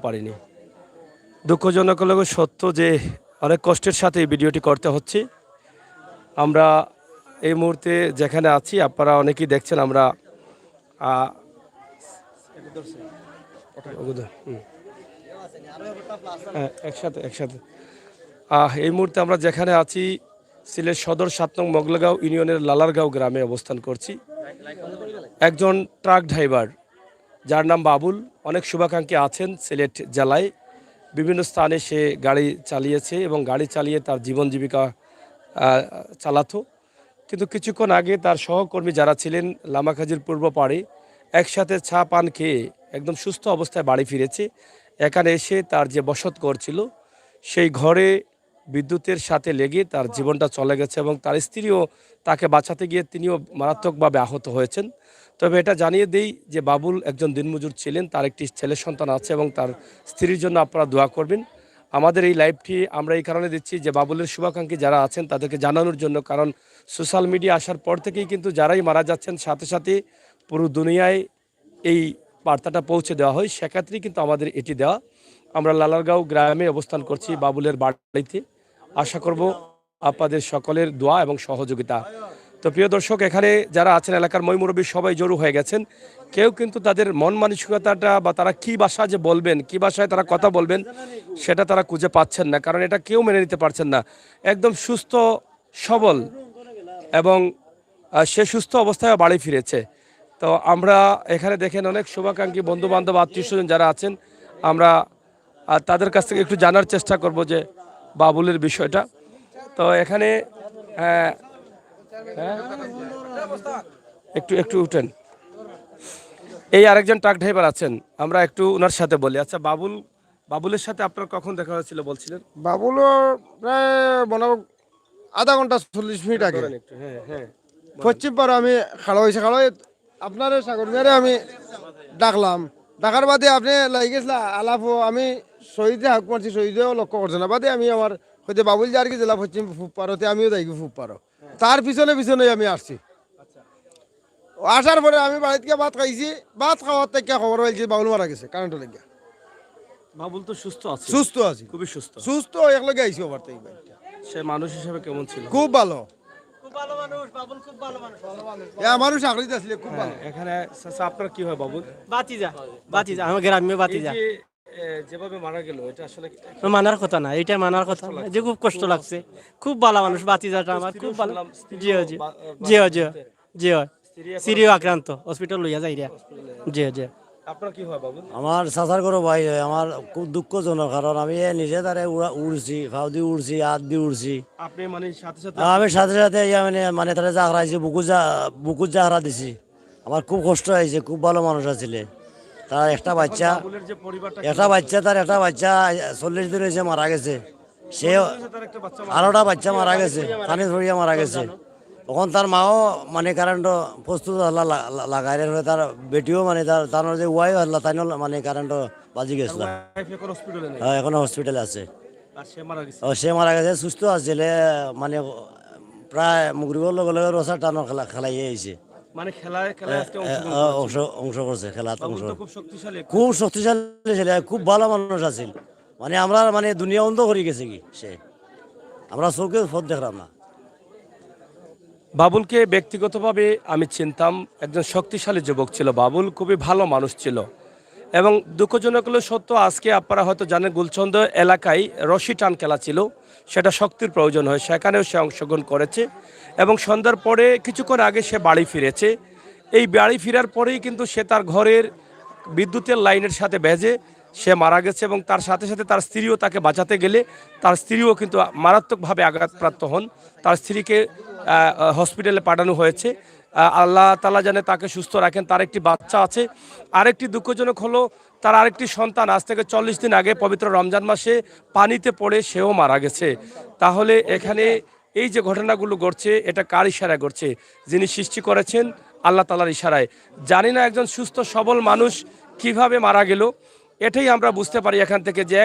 পারিনি। দুঃখজনক হলেও সত্য যে অনেক কষ্টের সাথে এই ভিডিওটি করতে হচ্ছে। আমরা এই মুহূর্তে যেখানে আছি আপনারা অনেকেই দেখছেন, আমরা একসাথে একসাথে এই মুহূর্তে আমরা যেখানে আছি সিলেট সদর 7 নং মোগলাগাঁও ইউনিয়নের লালারগাঁও গ্রামে অবস্থান করছি। একজন ট্রাক ড্রাইভার যার নাম বাবুল, অনেক শুভাকাঙ্ক্ষী আছেন সিলেট জেলায়, বিভিন্ন স্থানে সে গাড়ি চালিয়েছে এবং গাড়ি চালিয়ে তার জীবন জীবিকা চালাতো। কিন্তু কিছুক্ষণ আগে তার সহকর্মী যারা ছিলেন লামাখাজির পূর্ব পাড়ে একসাথে চা পান খেয়ে একদম সুস্থ অবস্থায় বাড়ি ফিরেছে। এখানে এসে তার যে বসত ঘর ছিল সেই ঘরে বিদ্যুতের সাথে লেগে তার জীবনটা চলে গেছে এবং তার স্ত্রীও তাকে বাঁচাতে গিয়ে তিনিও মারাত্মকভাবে আহত হয়েছেন। তবে এটা জানিয়ে দেই যে বাবুল একজন দিনমজুর ছিলেন, তার একটি ছেলে সন্তান আছে এবং তার স্ত্রীর জন্য আপনারা দোয়া করবেন। আমাদের এই লাইভটি আমরা এই কারণে দিচ্ছি যে বাবুলের শুভাকাঙ্ক্ষী যারা আছেন তাদেরকে জানানোর জন্য, কারণ সোশ্যাল মিডিয়া আসার পর থেকেই কিন্তু যারাই মারা যাচ্ছেন সাথে সাথে পুরো দুনিয়ায় এই বার্তাটা পৌঁছে দেওয়া হয়, সেক্ষেত্রেই কিন্তু আমাদের এটি দেওয়া। আমরা লালারগাঁও গ্রামে অবস্থান করছি বাবুলের বাড়িতে। আশা করব আপনাদের সকলের দোয়া এবং সহযোগিতা। তো প্রিয় দর্শক, এখানে যারা আছেন এলাকার ময়মুরব্বী সবাই জড়ো হয়ে গেছেন। কেউ কিন্তু তাদের মন মানসিকতাটা বা তারা কী ভাষা যে বলবেন, কী ভাষায় তারা কথা বলবেন সেটা তারা খুঁজে পাচ্ছেন না, কারণ এটা কেউ মেনে নিতে পারছেন না। একদম সুস্থ সবল এবং সে সুস্থ অবস্থায় বাড়ি ফিরেছে। তো আমরা এখানে দেখেন অনেক শুভাকাঙ্ক্ষী বন্ধুবান্ধব আত্মীয়স্বজন যারা আছেন, আমরা তাদের কাছ থেকে একটু জানার চেষ্টা করব যে বাবুলের বিষয়টা। তো এখানে একটু একটু উঠেন, এই আরেকজন ট্রাক ড্রাইভার আছেন, আমরা একটু ওনার সাথে বলি। আচ্ছা বাবুলের সাথে আপনার কখন দেখা হয়েছিল বলছিলেন? বাবুল প্রায় মনে আধা ঘন্টা 40 মিনিট আগে। হ্যাঁ হ্যাঁ, পশ্চিম পাড়া আমি খাড়া হয়েছে, খাড়া আপনার সাগরিয়ারে আমি ডাকলাম, ডাকার বাদে আপনি লাগি গেছিল আলাপ, আমি শহীদে হাক মারছি, শহীদেও লক্ষ্য করছে না, বাদে আমি আমার হয়তো বাবুল যার কি জেলা পশ্চিম ফুপ পারতে আমিও যাই ফুপ পারো, তার পিছনে পিছনে আমি আসছি। আসার পরে আমি বাড়িতে ভাত খাইছি, ভাত খাওয়ার থেকে খবর হয়েছে বাবুল মারা গেছে কারেন্ট লেগে। বাবুল তো সুস্থ আছে? সুস্থ আছি, খুবই সুস্থ। সুস্থ একলগে আইসি ওভার থেকে। সে মানুষ হিসেবে কেমন ছিল? খুব ভালো, খুব ভালো মানুষ, বাবুল খুব ভালো মানুষ। আমারও চাকরিতে আসলে খুব ভালো। এখানে চাচা আপনার কি হয় বাবুল? বাতিজা আমার গ্রামে বাতিজা। যেভাবে মারা গেল এটা আসলে মানার কথা না, এটা মানার কথা না, যে খুব কষ্ট লাগছে। খুব ভালো মানুষ বাতিজাটা আমার, খুব ভালো। জি জি জি জি জি সিরিয় আক্রান্ত, হসপিটাল লইয়া যাই রে। জি জি। আপনার কি হয় বাবুল? আমার চাচার করো ভাই হয়, আমার খুব দুঃখজনক, কারণ আমি নিজে তারে উড়ছি, ফাউ দিয়ে উড়ছি, হাত দিয়ে উড়ছি। আপনি মানে সাথে সাথে? আমি সাথে সাথে মানে তারা জাগরাইছি, বুকুর জাগরা দিছি। আমার খুব কষ্ট হয়েছে, খুব ভালো মানুষ আছিলে। তার একটা বাচ্চা, বাবুলের যে পরিবারটা, তার একটা বাচ্চা 40 দিন হয়েছে মারা গেছে। সে আরোটা বাচ্চা মারা গেছে, পানি ধরিয়া মারা গেছে। তখন তার মাও মানে কারেন্ট প্রস্তুত লাগাই, তার বেটিও মানে তার যে ওয়াইফ আল্লাহ তাই মানে কারেন্ট বাজি গেছিল। হ্যাঁ, এখনো হসপিটালে আছে। সে মারা গেছে, সুস্থ আসছিল, মানে প্রায় মুগরিবর লগে লগে রসার টানো খেলাই আইছে, মানে খেলায় অংশ করছে, খেলা অংশ। খুব শক্তিশালী, খুব শক্তিশালী ছিল, খুব ভালো মানুষ আছিল। মানে আমরা মানে দুনিয়া অন্ধ করে গেছে কি সে, আমরা চোখে ফোট দেখলাম না। বাবুলকে ব্যক্তিগতভাবে আমি চিনতাম, একজন শক্তিশালী যুবক ছিল বাবুল, খুবই ভালো মানুষ ছিল। এবং দুঃখজনক হলো সত্য, আজকে আপনারা হয়তো জানেন গুলচন্দ এলাকায় রশি টান খেলা ছিল, সেটা শক্তির প্রয়োজন হয়, সেখানেও সে অংশগ্রহণ করেছে এবং সন্ধ্যার পরে কিছুক্ষণ আগে সে বাড়ি ফিরেছে। এই বাড়ি ফেরার পরেই কিন্তু সে তার ঘরের বিদ্যুতের লাইনের সাথে বেজে সে মারা গেছে এবং তার সাথে সাথে তার স্ত্রীও তাকে বাঁচাতে গেলে তার স্ত্রীও কিন্তু মারাত্মকভাবে আঘাতপ্রাপ্ত হন। তার স্ত্রীকে হসপিটালে পাঠানো হয়েছে, আল্লাহ তাআলা জানে তাকে সুস্থ রাখেন। তার একটি বাচ্চা আছে। আরেকটি দুঃখজনক হলো তার আরেকটি সন্তান আজ থেকে 40 দিন আগে পবিত্র রমজান মাসে পানিতে পড়ে সেও মারা গেছে। তাহলে এখানে এই যে ঘটনাগুলো ঘটছে এটা কার ইশারায় ঘটছে? যিনি সৃষ্টি করেছেন আল্লাহ তাআলার ইশারায়। জানি না একজন সুস্থ সবল মানুষ কিভাবে মারা গেল। এটাই আমরা বুঝতে পারি এখান থেকে যে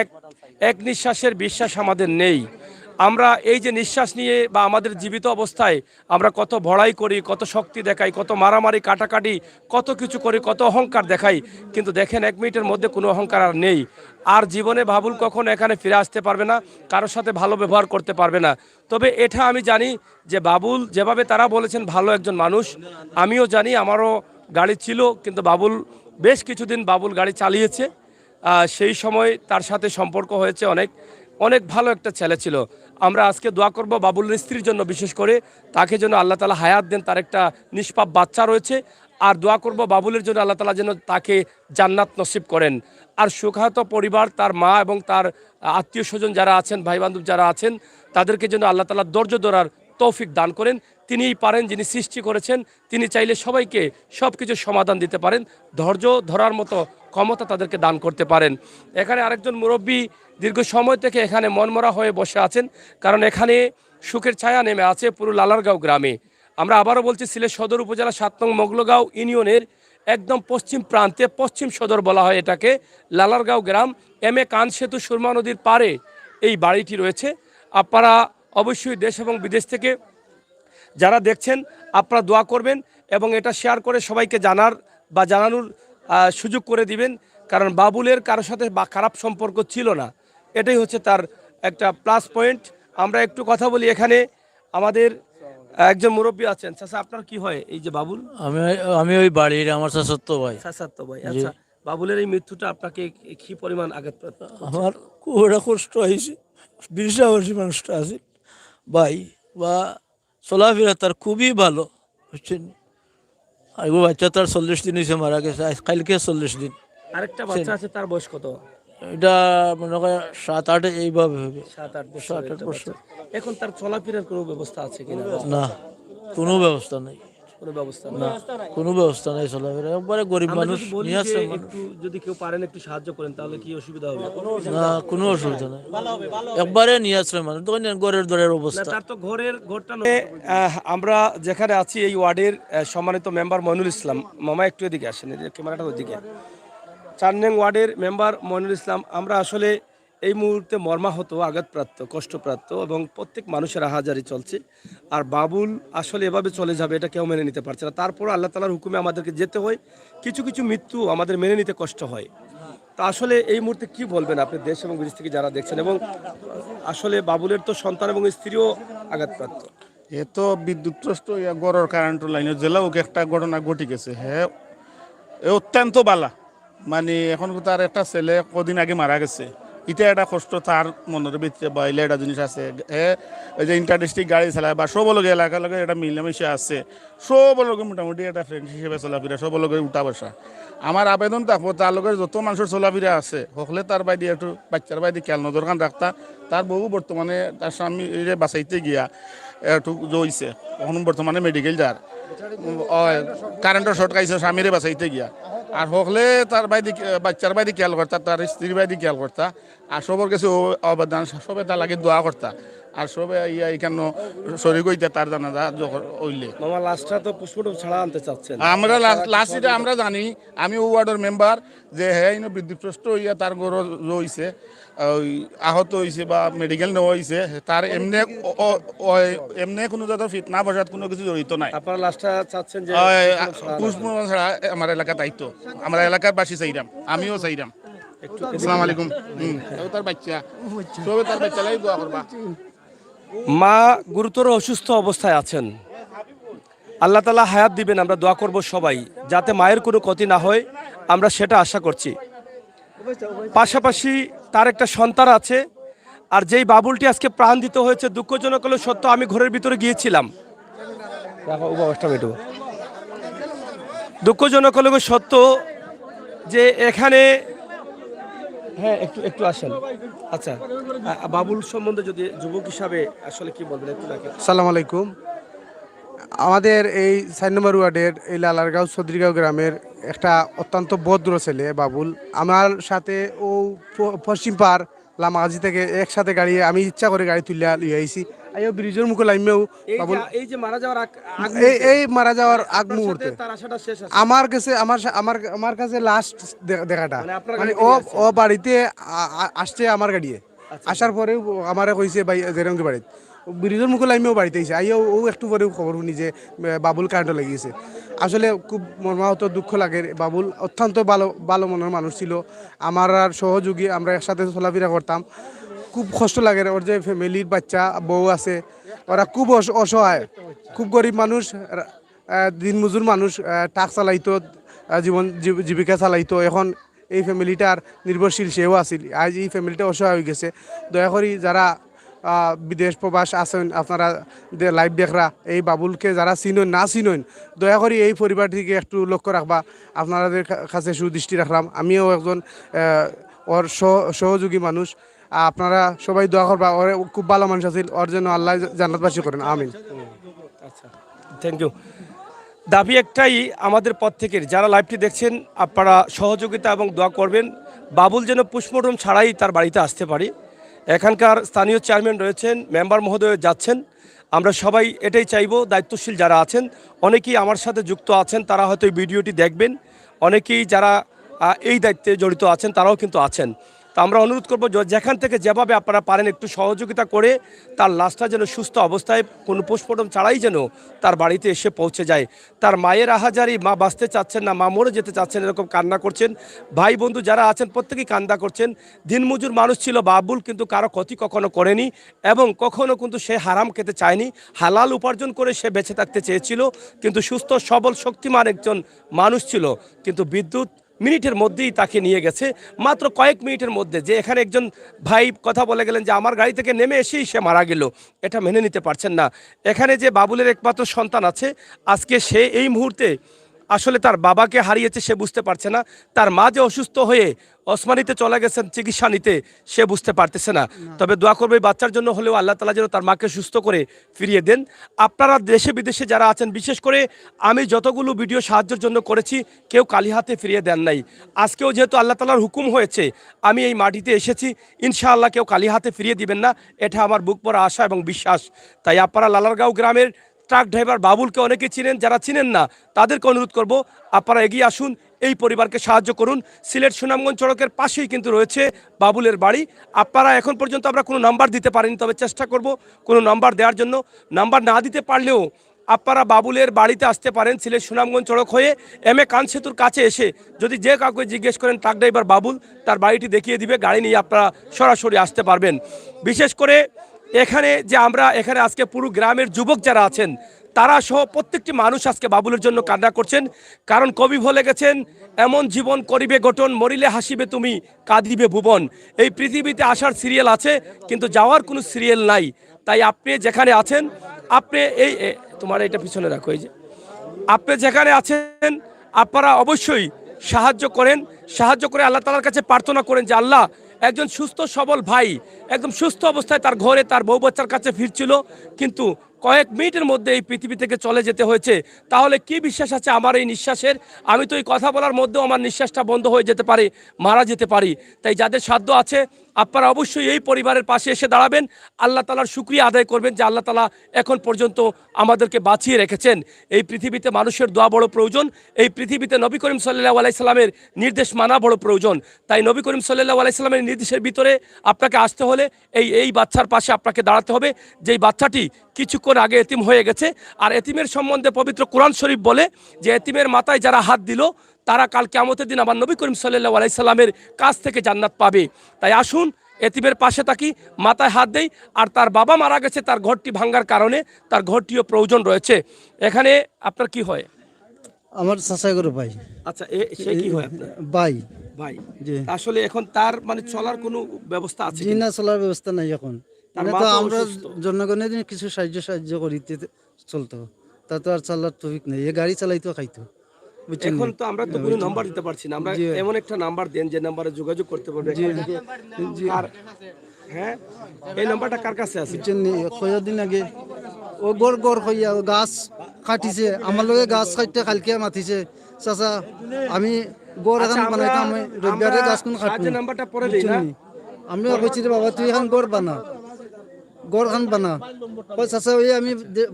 এক নিঃশ্বাসের বিশ্বাস আমাদের নেই। আমরা এই যে নিঃশ্বাস নিয়ে বা আমাদের জীবিত অবস্থায় আমরা কত ভড়াই করি, কত শক্তি দেখাই, কত মারামারি কাটাকাটি, কত কিছু করি, কত অহংকার দেখাই, কিন্তু দেখেন 1 মিনিটের মধ্যে কোনো অহংকার আর নেই। আর জীবনে বাবুল কখনো এখানে ফিরে আসতে পারবে না, কারোর সাথে ভালো ব্যবহার করতে পারবে না। তবে এটা আমি জানি যে বাবুল যেভাবে তারা বলেছেন ভালো একজন মানুষ, আমিও জানি, আমারও গাড়ি ছিল, কিন্তু বাবুল বেশ কিছুদিন বাবুল গাড়ি চালিয়েছে। সেই সময় তার সাথে সম্পর্ক হয়েছে, অনেক অনেক ভালো একটা ছেলে ছিল। আমরা আজকে দোয়া করব বাবুলের স্ত্রীর জন্য, বিশেষ করে তাকে যেন আল্লাহ তাআলা হায়াত দেন, তার একটা নিষ্পাপ বাচ্চা রয়েছে। আর দোয়া করব বাবুলের জন্য আল্লাহ তাআলা যেন তাকে জান্নাত নসিব করেন। আর সুখাহত পরিবার, তার মা এবং তার আত্মীয় স্বজন যারা আছেন, ভাই বান্ধব যারা আছেন, তাদেরকে যেন আল্লাহ তাআলা ধৈর্য ধরার তৌফিক দান করেন। তিনিই পারেন, যিনি সৃষ্টি করেছেন, তিনি চাইলে সবাইকে সব কিছু সমাধান দিতে পারেন, ধৈর্য ধরার মতো ক্ষমতা তাদেরকে দান করতে পারেন। এখানে আরেকজন মুরব্বী দীর্ঘ সময় থেকে এখানে মনমরা হয়ে বসে আছেন, কারণ এখানে সুখের ছায়া নেমে আছে পুরো লালারগাঁও গ্রামে। আমরা আবারও বলছি, সিলেট সদর উপজেলা 7 নং মোগলগাঁও ইউনিয়নের একদম পশ্চিম প্রান্তে, পশ্চিম সদর বলা হয় এটাকে, লালারগাঁও গ্রাম। এম এ কান সেতু সুরমা নদীর পাড়ে এই বাড়িটি রয়েছে। আপনারা অবশ্যই দেশ এবং বিদেশ থেকে যারা দেখছেন, আপনারা দোয়া করবেন এবং এটা শেয়ার করে সবাইকে জানার বা জানানোর সুযোগ করে দিবেন, কারণ বাবুলের কারোর সাথে বা খারাপ সম্পর্ক ছিল না, এটাই হচ্ছে তার একটা প্লাস পয়েন্ট। আমরা একটু কথা বলি, এখানে আমাদের একজন মুরব্বী আছেন। চাচা, আপনার কি হয় এই যে বাবুল? আমি আমি ওই বাড়ির আমার চাচাতো ভাই। চাচাতো ভাই। আচ্ছা, বাবুলের এই মৃত্যুটা আপনাকে কি পরিমাণ আঘাতপ্রাপ্ত? আমার খুব একটা কষ্ট হয়েছে, বিশ্বাসী মানুষটা আছে ভাই, বা চলাফেরা তার খুবই ভালো, বুঝছেন। আর ও বাচ্চা তার 40 দিন হয়েছে মারা গেছে, আজ কালকে 40 দিন। আরেকটা বাচ্চা আছে, তার বয়স কত? এটা মনে করে 7-8 এইভাবে হবে। 7-8 বছর। 7-8 বছর। এখন তার চলাফেরার কোনো ব্যবস্থা আছে কিনা? না, কোনো ব্যবস্থা নেই। কোনো ব্যবস্থা না, কোনো ব্যবস্থা নেই চলাফেরা, একবারে গরিব আমরা মানুষ যদি বলি নিয়ে যে আসছে মানুষ। একটু যদি কেউ পারেন একটু সাহায্য করেন, তাহলে কি অসুবিধা হবে? না, কোনো অসুবিধা নেই, একবারে নিয়ে আসছে মানুষ, তখন ঘরের দরের না, অবস্থা। তার তো ঘরটা আমরা যেখানে আছি এই ওয়ার্ডের সম্মানিত মেম্বার মইনুল ইসলাম, মামা একটু এদিকে আসেন, এই যে ক্যামেরাটা ওইদিকে। 4 নং ওয়ার্ডের মেম্বার মইনুল ইসলাম। আমরা আসলে এই মুহূর্তে মর্মাহত, আঘাতপ্রাপ্ত, কষ্টপ্রাপ্ত এবং প্রত্যেক মানুষের আহাজারি চলছে। আর বাবুল আসলে এভাবে চলে যাবে এটা কেউ মেনে নিতে পারছে না। তারপর আল্লাহ তাআলার হুকুমে আমাদেরকে যেতে হয়, কিছু কিছু মৃত্যু আমাদের মেনে নিতে কষ্ট হয়। তা আসলে এই মুহূর্তে কি বলবেন আপনি দেশ এবং বিদেশ থেকে যারা দেখছেন? এবং আসলে বাবুলের তো সন্তান এবং স্ত্রীও আঘাতপ্রাপ্ত। এ তো বিদ্যুৎগ্রস্ত গড়ের কারেন্ট লাইনের জেলা ওকে একটা ঘটনা ঘটে গেছে। হ্যাঁ, এ অত্যন্ত বালা, মানে এখন তার একটা ছেলে কদিন আগে মারা গেছে। এটা একটা কষ্ট তার মনের ভিতরে বাইলে একটা জিনিস আছে। হ্যাঁ, ওই যে ইন্টার ডিস্ট্রিক্ট গাড়ি চালায় বা সব লগে এলাকার লগে একটা মিলামিশা আছে, সব লগে মোটামুটি একটা ফ্রেন্ড হিসেবে চলাফেরা, সব লগে উঠা বসা। আমার আবেদন থাকবো তার লগে যত মানুষের চলাফেরা আছে সকলে তার বাইরে একটু বাচ্চার বাইরে খেয়াল নজর খান রাখতা। তার বহু বর্তমানে তার স্বামী বাঁচাইতে গিয়া একটু জইছে, এখন বর্তমানে মেডিকেল যার কারেন্টের শর্ট খাইছে স্বামীরে বাঁচাইতে গিয়া। আর হকলে তার বাইরে বাচ্চার বাইরে খেয়াল করতা, তার স্ত্রীর বাইরে খেয়াল করতা, আর সবর কাছে অবদান সবে তার লাগে দোয়া করতা। আর সবে ইয়া এখানে শরীর হইতে তার জানাজা হইলে মামা লাস্টটা তো পোস্টমর্টম ছাড়া আনতে চাচ্ছেন। আমরা লাস্ট এটা আমরা জানি, আমি ও ওয়ার্ডের মেম্বার, যে হ্যাঁ বিদ্যুৎগ্রস্ত হইয়া তার গরু হইছে, ওই আহত হয়েছে বা মেডিকেল নেওয়া হয়েছে, তার এমনি এমনি কোনো যাতে ফিতনা বসাত কোনো কিছু জড়িত নাই। আপনারা লাস্টটা চাচ্ছেন যে পুষ্পমোচন ছাড়া আমার এলাকা দায়িত্ব, আমরা এলাকার বাসী চাইরাম, আমিও চাইরাম। আসসালামু আলাইকুম। তার বাচ্চা সবে তার বাচ্চা লাই দোয়া করবা। মা গুরুতর অসুস্থ অবস্থায় আছেন, আল্লাহ তাআলা হায়াত দিবেন। আমরা দোয়া করব সবাই যাতে মায়ের কোনো ক্ষতি না হয়, আমরা সেটা আশা করছি। পাশাপাশি তার একটা সন্তান আছে, আর যেই বাবুলটি আজকে প্রাণ দিতে হয়েছে, দুঃখজনক হলো সত্য, আমি ঘরের ভিতরে গিয়েছিলাম। দুঃখজনক হলো সত্য যে এখানে, হ্যাঁ একটু একটু আসেন। আচ্ছা, বাবুল সম্বন্ধে যদি যুবক হিসাবে আসলে কি বলবেন একটু দেখেন। আসসালামু আলাইকুম। আমাদের এই 4 নম্বর ওয়ার্ডের এই লালারগাঁও চৌধুরীগাঁও গ্রামের একটা অত্যন্ত ভদ্র ছেলে বাবুল। আমার সাথে ও পশ্চিম পার লামাগাজি থেকে একসাথে গাড়ি, আমি ইচ্ছা করে গাড়ি তুলে লিয়ে আইছি। আইও ব্রিজের মুখে লাইমেও বাবুল এই যে মারা যাওয়ার এই মারা যাওয়ার আগ মুহূর্তে তার আশাটা শেষ আছে। আমার কাছে আমার কাছে লাস্ট দেখাটা, মানে আপনার মানে গাড়িতে ও বাড়িতে আসছে আমার গাড়িয়ে, আসার পরেও আমারে কইছে ভাই জেরঙ্গি বাড়িত ব্রিজের মুখে লাইমেও বাড়িতে আইছে আইও ও একটু পরেও খবর শুনি যে বাবুল কারেন্ট লাগিয়েছে। আসলে খুব মর্মাহত, দুঃখ লাগে। বাবুল অত্যন্ত ভালো ভালো মনের মানুষ ছিল, আমার আর সহযোগী, আমরা একসাথে চলাফেরা করতাম। খুব কষ্ট লাগে, ওর যে ফ্যামিলির বাচ্চা বউ আছে, ওরা খুব অসহায়, খুব গরিব মানুষ, দিনমজুর মানুষ, টাক চালাইতো, জীবিকা চালাইতো। এখন এই ফ্যামিলিটার নির্ভরশীল সেও আছিল, আজ এই ফ্যামিলিটা অসহায় হয়ে গেছে। দয়া করি যারা বিদেশ প্রবাস আছেন, আপনারা লাইভ দেখরা, এই বাবুলকে যারা চিনেন না চিনেন, দয়া করে এই পরিবারটিকে একটু লক্ষ্য রাখবা, আপনাদের কাছে সুদৃষ্টি রাখলাম। আমিও একজন ওর সহযোগী মানুষ। আপনারা সবাই দোয়া করবা, ওর খুব ভালো মানুষ আছিল, ওর জন্য আল্লাহ জান্নাতবাসী করেন, আমিন। আচ্ছা, থ্যাংক ইউ। দাবি একটাই আমাদের পদ থেকে, যারা লাইভটি দেখছেন আপনারা সহযোগিতা এবং দোয়া করবেন, বাবুল যেন পোস্টমর্টম ছাড়াই তার বাড়িতে আসতে পারে। এখানকার স্থানীয় চেয়ারম্যান রয়েছেন, মেম্বার মহোদয় যাচ্ছেন, আমরা সবাই এটাই চাইবো। দায়িত্বশীল যারা আছেন, অনেকেই আমার সাথে যুক্ত আছেন, তারা হয়তো এই ভিডিওটি দেখবেন, অনেকেই যারা এই দায়িত্বে জড়িত আছেন তারাও কিন্তু আছেন। তো আমরা অনুরোধ করবো যেখান থেকে যেভাবে আপনারা পারেন একটু সহযোগিতা করে তার লাশটা যেন সুস্থ অবস্থায় কোনো পোস্টমর্টম ছাড়াই যেন তার বাড়িতে এসে পৌঁছে যায়। তার মায়ের আহাজারি, মা বাঁচতে চাচ্ছেন না, মা মরে যেতে চাচ্ছেন, এরকম কান্না করছেন। ভাই বন্ধু যারা আছেন প্রত্যেকেই কান্না করছেন। দিনমজুর মানুষ ছিল বাবুল, কিন্তু কারো ক্ষতি কখনো করেনি এবং কখনো কিন্তু সে হারাম খেতে চায়নি, হালাল উপার্জন করে সে বেঁচে থাকতে চেয়েছিল। কিন্তু সুস্থ সবল শক্তিমান একজন মানুষ ছিল, কিন্তু বিদ্যুৎ মিনিটের মধ্যেই তাকে নিয়ে গেছে, মাত্র কয়েক মিনিটের মধ্যে। যে এখানে একজন ভাই কথা বলে গেলেন যে আমার গাড়ি থেকে নেমে এসেই সে মারা গেল, এটা মেনে নিতে পারছেন না। এখানে যে বাবুলের একমাত্র সন্তান আছে, আজকে সে এই মুহূর্তে আসলে তার বাবাকে হারিয়েছে, সে বুঝতে পারছে না। তার মা যে অসুস্থ হয়ে ওসমানীতে চলে গেছেন চিকিৎসা নিতে, সে বুঝতে পারতেছে না। তবে দোয়া করবে এই বাচ্চার জন্য হলেও আল্লাহ তাআলা যেন তার মাকে সুস্থ করে ফিরিয়ে দেন। আপনারা দেশে বিদেশে যারা আছেন, বিশেষ করে আমি যতগুলো ভিডিও সাহায্যের জন্য করেছি, কেউ খালি হাতে ফিরিয়ে দেন নাই। আজকেও যেহেতু আল্লাহ তাআলার হুকুম হয়েছে, আমি এই মাটিতে এসেছি, ইনশাআল্লাহ কেউ খালি হাতে ফিরিয়ে দিবেন না, এটা আমার বুক ভরা আশা এবং বিশ্বাস। তাই আপনারা লালারগাঁও গ্রামের ট্রাক ড্রাইভার বাবুলকে অনেকে চিনেন, যারা চিনেন না তাদেরকে অনুরোধ করব আপনারা এগিয়ে আসুন, এই পরিবারকে সাহায্য করুন। সিলেট সুনামগঞ্জ সড়কের পাশেই কিন্তু রয়েছে বাবুলের বাড়ি। আপনারা এখন পর্যন্ত আমরা কোনো নাম্বার দিতে পারিনি, তবে চেষ্টা করব কোনো নাম্বার দেওয়ার জন্য। নাম্বার না দিতে পারলেও আপনারা বাবুলের বাড়িতে আসতে পারেন, সিলেট সুনামগঞ্জ সড়ক হয়ে এম এ কান সেতুর কাছে এসে যদি যে কাউকে জিজ্ঞেস করেন ট্রাক ড্রাইভার বাবুল, তার বাড়িটি দেখিয়ে দিবে, গাড়ি নিয়ে আপনারা সরাসরি আসতে পারবেন। বিশেষ করে এখানে যে আমরা এখানে আজকে পুরো গ্রামের যুবক যারা আছেন, তারা সহ প্রত্যেকটি মানুষ আজকে বাবুলের জন্য কান্না করছেন। কারণ কবি বলে গেছেন, এমন জীবন করিবে গঠন, মরিলে হাসিবে তুমি, কাঁদিবে ভুবন। এই পৃথিবীতে আসার সিরিয়াল আছে, কিন্তু যাওয়ার কোনো সিরিয়াল নাই। তাই আপনি যেখানে আছেন, আপনি এই তোমার এটা পিছনে রাখো, এই যে আপনি যেখানে আছেন, আপনারা অবশ্যই সাহায্য করেন। সাহায্য করে আল্লাহ তাআলার কাছে প্রার্থনা করেন যে আল্লাহ, একজন সুস্থ সবল ভাই একদম সুস্থ অবস্থায় তার ঘরে তার বউ বাচ্চার কাছে ফিরছিল, কিন্তু কয়েক মিনিটের মধ্যে এই পৃথিবী থেকে চলে যেতে হয়েছে। তাহলে কি বিশ্বাস আছে আমার এই নিঃশ্বাসের? আমি তো এই কথা বলার মধ্যেও আমার নিঃশ্বাসটা বন্ধ হয়ে যেতে পারে, মারা যেতে পারি। তাই যাদের সাধ্য আছে আপনারা অবশ্যই এই পরিবারের পাশে এসে দাঁড়াবেন, আল্লাহ তাআলার শুকরিয়া আদায় করবেন যে আল্লাহ তাআলা এখন পর্যন্ত আমাদেরকে বাঁচিয়ে রেখেছেন। এই পৃথিবীতে মানুষের দোয়া বড় প্রয়োজন, এই পৃথিবীতে নবী করিম সাল্লাল্লাহু আলাইহি সাল্লামের নির্দেশ মানা বড় প্রয়োজন। তাই নবী করিম সাল্লাল্লাহু আলাইহি সাল্লামের নির্দেশের ভিতরে আপনাকে আসতে হলে এই বাচ্চার পাশে আপনাকে দাঁড়াতে হবে, যেই বাচ্চাটি কিছুক্ষণ আগে এতিম হয়ে গেছে। আর এতিমের সম্বন্ধে পবিত্র কোরআন শরীফ বলে যে এতিমের মাথায় যারা হাত দিল তারা কাল কিয়ামতের দিন আমার নবী করিম সাল্লাল্লাহু আলাইহি সাল্লামের কাছ থেকে জান্নাত পাবে। তাই আসুন এতিমের পাশে থাকি, মাথায় হাত দেই। আর তার বাবা মারা গেছে, তার ঘরটি ভাঙ্গার কারণে তার ঘরটিও প্রয়োজন রয়েছে। এখানে আপনার কি হয়? আমার চাচা করে ভাই। আচ্ছা, সে কি হয় আপনার ভাই ভাই? জি। আসলে এখন তার মানে চলার কোনো ব্যবস্থা আছে জি না, চলার ব্যবস্থা নাই এখন। তার মানে মা তো তো আমরা অসুস্থ। জনগণের কিছু সাহায্য করিতে চলতো, তা তো আর চালার তৌফিক নেই, এ গাড়ি চালাইতো খাইতো, বুঝছেন? এখন তো আমরা তো কোনো নাম্বার দিতে পারছি না, আমরা জি। এমন একটা নাম্বার দেন যে নাম্বারে যোগাযোগ করতে পারবে। আর হ্যাঁ, এই নাম্বারটা কার কাছে আছে? বুঝছেন নি, কয়েকদিন আগে ও গড় হইয়া ও গাছ কাটিছে, আমার লগে গাছ কাটতে কালকে মাতিছে, চাচা আমি গড় এখন আচ্ছা, বানাইতাম, আমি রবিবারে গাছ কোন সাহায্যের কাটবো, নাম্বারটা পরে দেই না? আমরা কইছি রে বাবা তুই এখন গড় বানা, গড় খান বানা। ও চাচা ওই আমি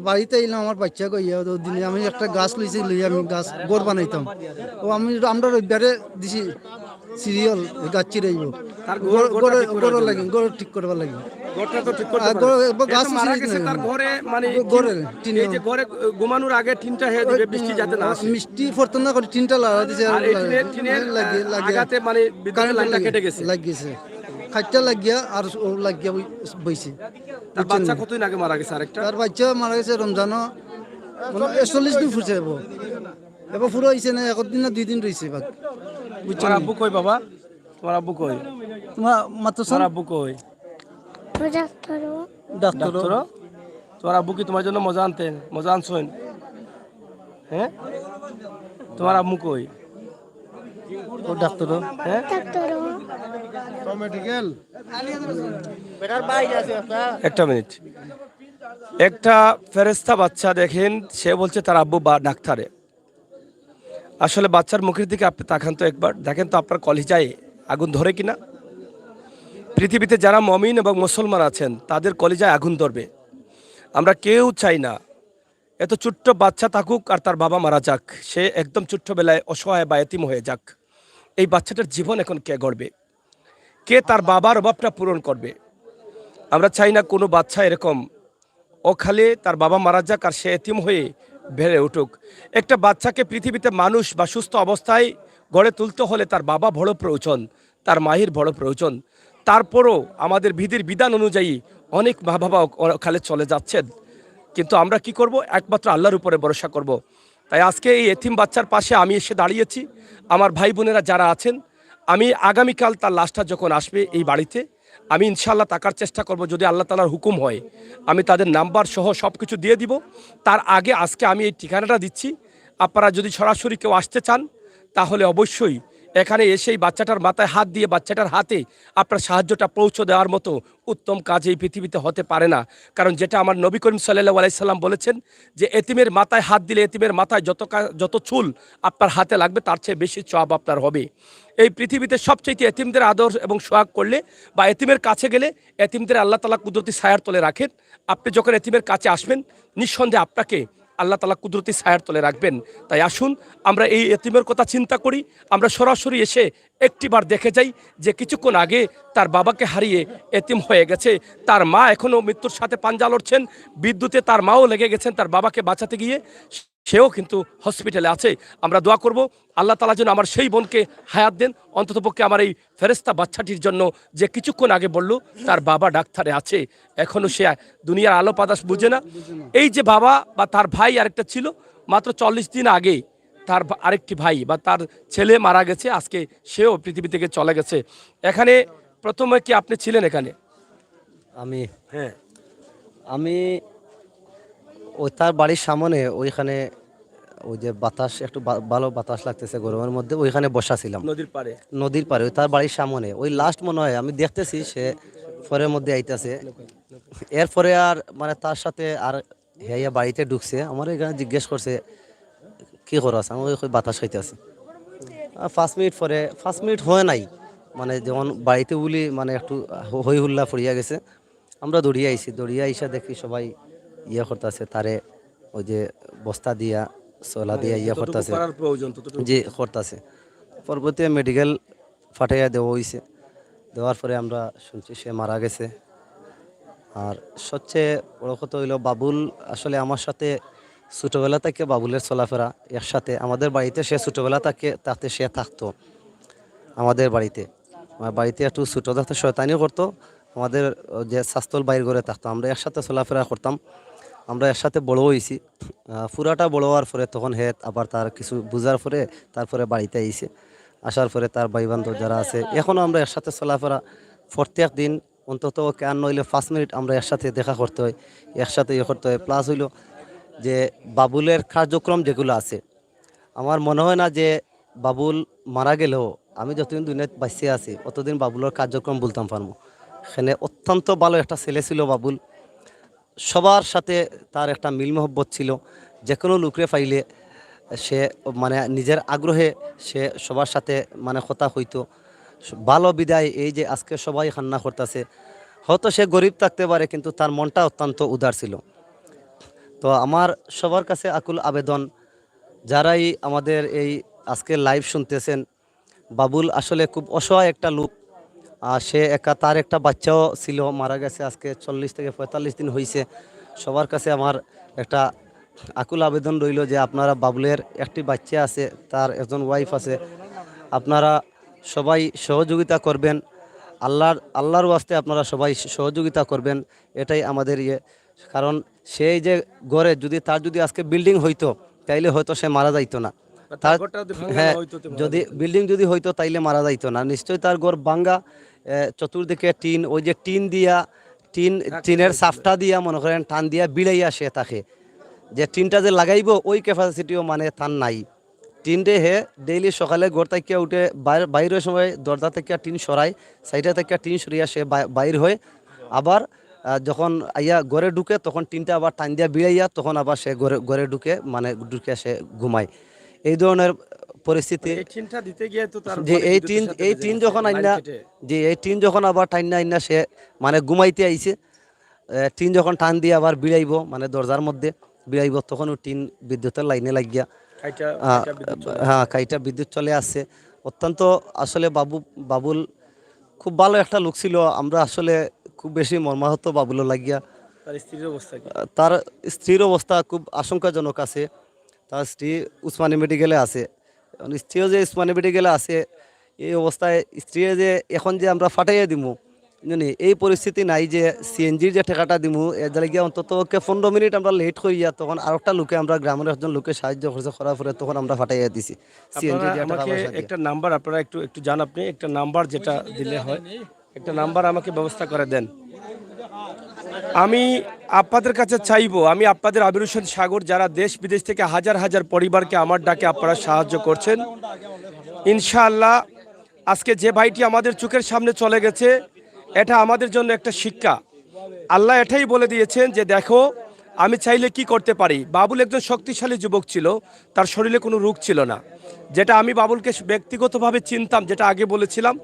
বাড়িতে এলাম, আমার বাচ্চা কইয়া দিনে আমি একটা গাছ লইছি, লইয়া আমি গাছ গড় বানাইতাম। ও আমরা রবিবারে দিছি, সিরিয়াল গাছ চিরাইব তার ঘরটা ঠিক করার গড় জন্য। লাগে গড় ঠিক করবার লাগে ঘরটা তো ঠিক করতে আর পারে। ঘরে গাছ এ তো মারা ছিঁড়ে গেছে দিতে তার হবে। ঘরে মানে ঘরে, টিন- টিনে। এই যে ঘরে ঘুমানোর আগে টিনটা হয়ে দিবে বৃষ্টি যাতে না আসে। মিষ্টি ফরতন না করে তিনটা লাগা দিছে আর এই টিনের আঘাতে মানে বিদ্যুতের লাইনটা কেটে গেছে। লাগিয়েছে খাইটা লাগিয়া আর ও লাগিয়া বইছে তার বাচ্চা কতদিন আগে মারা গেছে আরেকটা? তার বাচ্চা মারা গেছে রমজানও 40 দিন ফুরছে এবার ফুরো হয়েছে না 1 দিন না 2 দিন রয়েছে বাক বুঝছো তোমার আব্বু কই বাবা? তোমার আব্বু কই? তোমার মাত্র তোমার আব্বু কই? Doctor doctor? তোমার আব্বু কি তোমার জন্য মজা আনতেন? মজা আনছেন? হ্যাঁ? তোমার আম্মু কই? ডাক্তার হ্যাঁ? মেডিকেল একটা মিনিট। একটা ফেরেস্তা বাচ্চা দেখেন, সে বলছে তার আব্বু বা ডাক্তারে। আসলে বাচ্চার মুখের দিকে আপনি তাকান তো একবার, দেখেন তো আপনার কলিজায় আগুন ধরে কিনা। পৃথিবীতে যারা মমিন এবং মুসলমান আছেন তাদের কলিজায় আগুন ধরবে। আমরা কেউ চাই না এত ছোট্ট বাচ্চা থাকুক আর তার বাবা মারা যাক, সে একদম ছোট্টবেলায় অসহায় বা এতিম হয়ে যাক। এই বাচ্চাটার জীবন এখন কে গড়বে? কে তার বাবার অভাবটা পূরণ করবে? আমরা চাই না কোনো বাচ্চা এরকম অকালে তার বাবা মারা যাক আর সে এতিম হয়ে বেড়ে উঠুক। একটা বাচ্চাকে পৃথিবীতে মানুষ বা সুস্থ অবস্থায় গড়ে তুলতে হলে তার বাবা বড় প্রয়োজন, তার মায়ের বড় প্রয়োজন। তারপরও আমাদের বিধির বিধান অনুযায়ী অনেক মা বাবা অকালে চলে যাচ্ছেন, কিন্তু আমরা কি করব? একমাত্র আল্লাহর উপরে ভরসা করব। তাই আজকে এই এতিম বাচ্চার পাশে আমি এসে দাঁড়িয়েছি। আমার ভাই বোনেরা যারা আছেন, আমি আগামীকাল তার লাশটা যখন আসবে এই বাড়িতে, আমি ইনশাল্লাহ টাকার চেষ্টা করব, যদি আল্লাহ তাআলার হুকুম হয় আমি তাদের নাম্বার সহ সব কিছু দিয়ে দিব। তার আগে আজকে আমি এই ঠিকানাটা দিচ্ছি, আপনারা যদি সরাসরি কেউ আসতে চান তাহলে অবশ্যই এখানে এসেই বাচ্চাটার মাথায় হাত দিয়ে বাচ্চাটার হাতে আপনার সাহায্যটা পৌঁছে দেওয়ার মতো উত্তম কাজ এই পৃথিবীতে হতে পারে না। কারণ যেটা আমার নবী করিম সাল্লাল্লাহু আলাইহি সাল্লাম বলেছেন যে এতিমের মাথায় হাত দিলে এতিমের মাথায় যত চুল আপনার হাতে লাগবে তার চেয়ে বেশি সওয়াব আপনার হবে। এই পৃথিবীতে সবচেয়ে এতিমদের আদর এবং সোহাগ করলে বা এতিমের কাছে গেলে এতিমদের আল্লাহ তাআলা কুদরতি ছায়ার তলে রাখেন। আপনি যখন এতিমের কাছে আসবেন নিঃসন্দেহে আপনাকে আল্লাহ তাআলা কুদরতি ছায়ার তলে রাখবেন। তাই আসুন আমরা এই এতিমের কথা চিন্তা করি, আমরা সরাসরি এসে একটিবার দেখে যাই যে কিছুক্ষণ আগে তার বাবাকে হারিয়ে এতিম হয়ে গেছে, তার মা এখনও মৃত্যুর সাথে পাঞ্জা লড়ছেন, বিদ্যুতে তার মাও লেগে গেছেন তার বাবাকে বাঁচাতে গিয়ে, সেও কিন্তু হসপিটালে আছে। আমরা দোয়া করব আল্লাহ তাআলা যেন আমার সেই বোনকে হায়াত দেন, অন্ততপক্ষে আমার এই ফেরেস্তা বাচ্চাটির জন্য যে কিছুক্ষণ আগে বলল তার বাবা ডাক্তারে আছে, এখনও সে দুনিয়ার আলো বাতাস বুঝে না। এই যে বাবা বা তার ভাই আরেকটা ছিল, মাত্র 40 দিন আগে তার আরেকটি ভাই বা তার ছেলে মারা গেছে, আজকে সেও পৃথিবী থেকে চলে গেছে। এখানে প্রথমে কি আপনি ছিলেন এখানে? আমি হ্যাঁ। আমি ওই তার বাড়ির সামনে ওইখানে ওই যে বাতাস একটু ভালো বাতাস লাগতেছে গরমের মধ্যে, ওইখানে বসা ছিলাম নদীর পাড়ে। নদীর পারে, ওই তার বাড়ির সামনে ওই লাস্ট মনে হয় আমি দেখতেছি সে ফরের মধ্যে আইতাছে। এরপরে আর মানে তার সাথে আর হেয়া বাড়িতে ঢুকছে, আমার এখানে জিজ্ঞেস করছে কি করাস, আমি ওই বাতাস খাইতেছি। 5 মিনিট পরে 5 মিনিট হয় নাই, মানে যেমন বাড়িতে বলি মানে একটু হই হুল্লা পড়িয়া গেছে। আমরা দৌড়িয়ে আইছি, দৌড়িয়ে আইসা দেখি সবাই ইয়ে করতেছে তারে, ওই যে বস্তা দিয়া চলা দিয়া ইয়ে করতেছে, জি করতেছে। পরবর্তী মেডিকেল ফাটাইয়া দেওয়া হয়েছে, দেওয়ার পরে আমরা শুনছি সে মারা গেছে। আর সবচেয়ে বড় কথা হইল বাবুল আসলে আমার সাথে ছোটোবেলা থেকে বাবুলের চলাফেরা একসাথে, আমাদের বাড়িতে সে ছোটোবেলা থেকে তাতে সে থাকতো আমাদের বাড়িতে। আমার বাড়িতে একটু ছোটো থাকতে শয়তানিও করতো, আমাদের যে শাস্তল বাইর করে থাকতো, আমরা একসাথে চলাফেরা করতাম, আমরা একসাথে বড় হয়েছি। পুরাটা বড় হওয়ার পরে তখন আবার তার কিছু বুঝার পরে তারপরে বাড়িতে আইছে, আসার পরে তার ভাই বান্ধব যারা আছে এখনও আমরা একসাথে চলাফেরা প্রত্যেক দিন অন্তত কেন নইলে 5 মিনিট আমরা একসাথে দেখা করতে হয়, একসাথে ইয়ে করতে হয়। প্লাস হইল যে বাবুলের কার্যক্রম যেগুলো আছে, আমার মনে হয় না যে বাবুল মারা গেলেও আমি যতদিন দুনিয়াতে বাঁচিয়ে আছি অতদিন বাবুলের কার্যক্রম বলতাম পারবো। এখানে অত্যন্ত ভালো একটা ছেলে ছিল বাবুল, সবার সাথে তার একটা মিল মহব্বত ছিল, যে কোনো লোকরে পাইলে সে মানে নিজের আগ্রহে সে সবার সাথে মানে কথা হইতো। ভালো বিদায় এই যে আজকে সবাই কান্না করতেছে, হয়তো সে গরিব থাকতে পারে কিন্তু তার মনটা অত্যন্ত উদার ছিল। তো আমার সবার কাছে আকুল আবেদন, যারাই আমাদের এই আজকে লাইভ শুনতেছেন বাবুল আসলে খুব অসহায় একটা লোক। আর সে একা, তার একটা বাচ্চাও ছিল, মারা গেছে আজকে 40 থেকে 45 দিন হয়েছে। সবার কাছে আমার একটা আকুল আবেদন রইল যে আপনারা বাবুলের একটি বাচ্চা আছে, তার একজন ওয়াইফ আছে, আপনারা সবাই সহযোগিতা করবেন। আল্লাহর ওয়াস্তে আপনারা সবাই সহযোগিতা করবেন, এটাই আমাদের ইয়ে। কারণ সেই যে ঘরে যদি আজকে বিল্ডিং হইতো তাইলে হয়তো সে মারা যাইতো না। তার হ্যাঁ, যদি বিল্ডিং যদি হইতো তাইলে মারা যাইতো না। নিশ্চয়ই তার ঘর ভাঙ্গা, চতুর্দিকে টিন, ওই যে টিনের সাফটা দিয়া মনে করেন টান দিয়া বিড়াইয়া সে থাকে। যে টিনটা যে লাগাইবো ওই ক্যাপাসিটিও মানে তার নাই। টিনটে হে ডেইলি সকালে ঘর থেকে উঠে বাইরের সময় দরজা থেকে টিন সরাই, সাইডে থেকে টিন সরিয়া সে বাইর হয়ে আবার যখন আইয়া ঘরে ঢুকে তখন টিনটা আবার টান দিয়া বিড়াইয়া তখন আবার সে ঘরে ঢুকে সে ঘুমায়। এই ধরনের পরিস্থিতি যে এই টিন যখন আবার টাইনা আইনা সে মানে ঘুমাইতে আইছে, টিন যখন টান দিয়ে আবার বিড়াইব মানে দরজার মধ্যে বিড়াইব তখনও টিন বিদ্যুতের লাইনে লাগিয়া হ্যাঁ কাইটা বিদ্যুৎ চলে আসছে। অত্যন্ত আসলে বাবুল খুব ভালো একটা লোক ছিল। আমরা আসলে খুব বেশি মর্মাহত বাবুল লাগিয়া। তার স্ত্রীর অবস্থা খুব আশঙ্কাজনক আছে। তার স্ত্রী উসমানী মেডিকেলে আছে, স্ত্রীও যে উসমানী মেডিকেলে আছে, এই অবস্থায় স্ত্রী যে এখন যে আমরা ফাটাইয়া দিমু এই পরিস্থিতি নাই যে সিএনজির যে টাকাটা দিমু এর গিয়ে অন্তত 15 মিনিট আমরা লেট করিয়া তখন আরেকটা লোকে আমরা গ্রামের একজন লোকে সাহায্য করছে করার পরে তখন আমরা ফাটাইয়া দিছি। একটা নাম্বার আপনারা একটু জান, আপনি একটা নাম্বার যেটা দিলে হয়, একটা নাম্বার আমাকে ব্যবস্থা করে দেন। আমি আপনাদের কাছে চাইবো, আমি আপনাদের আবির হোসেন সাগর, যারা দেশ বিদেশ থেকে হাজার হাজার পরিবারকে আমার ডাকে আপনারা সাহায্য করছেন, ইনশাআল্লাহ আজকে যে ভাইটি আমাদের চোখের সামনে চলে গেছে এটা আমাদের জন্য একটা শিক্ষা। আল্লাহ এটাই বলে দিয়েছেন যে দেখো আমি চাইলে কি করতে পারি। বাবুল একজন শক্তিশালী যুবক ছিল, তার শরীরে কোনো রোগ ছিল না। যেটা আমি বাবুলকে ব্যক্তিগতভাবে চিনতাম, যেটা আগে বলেছিলাম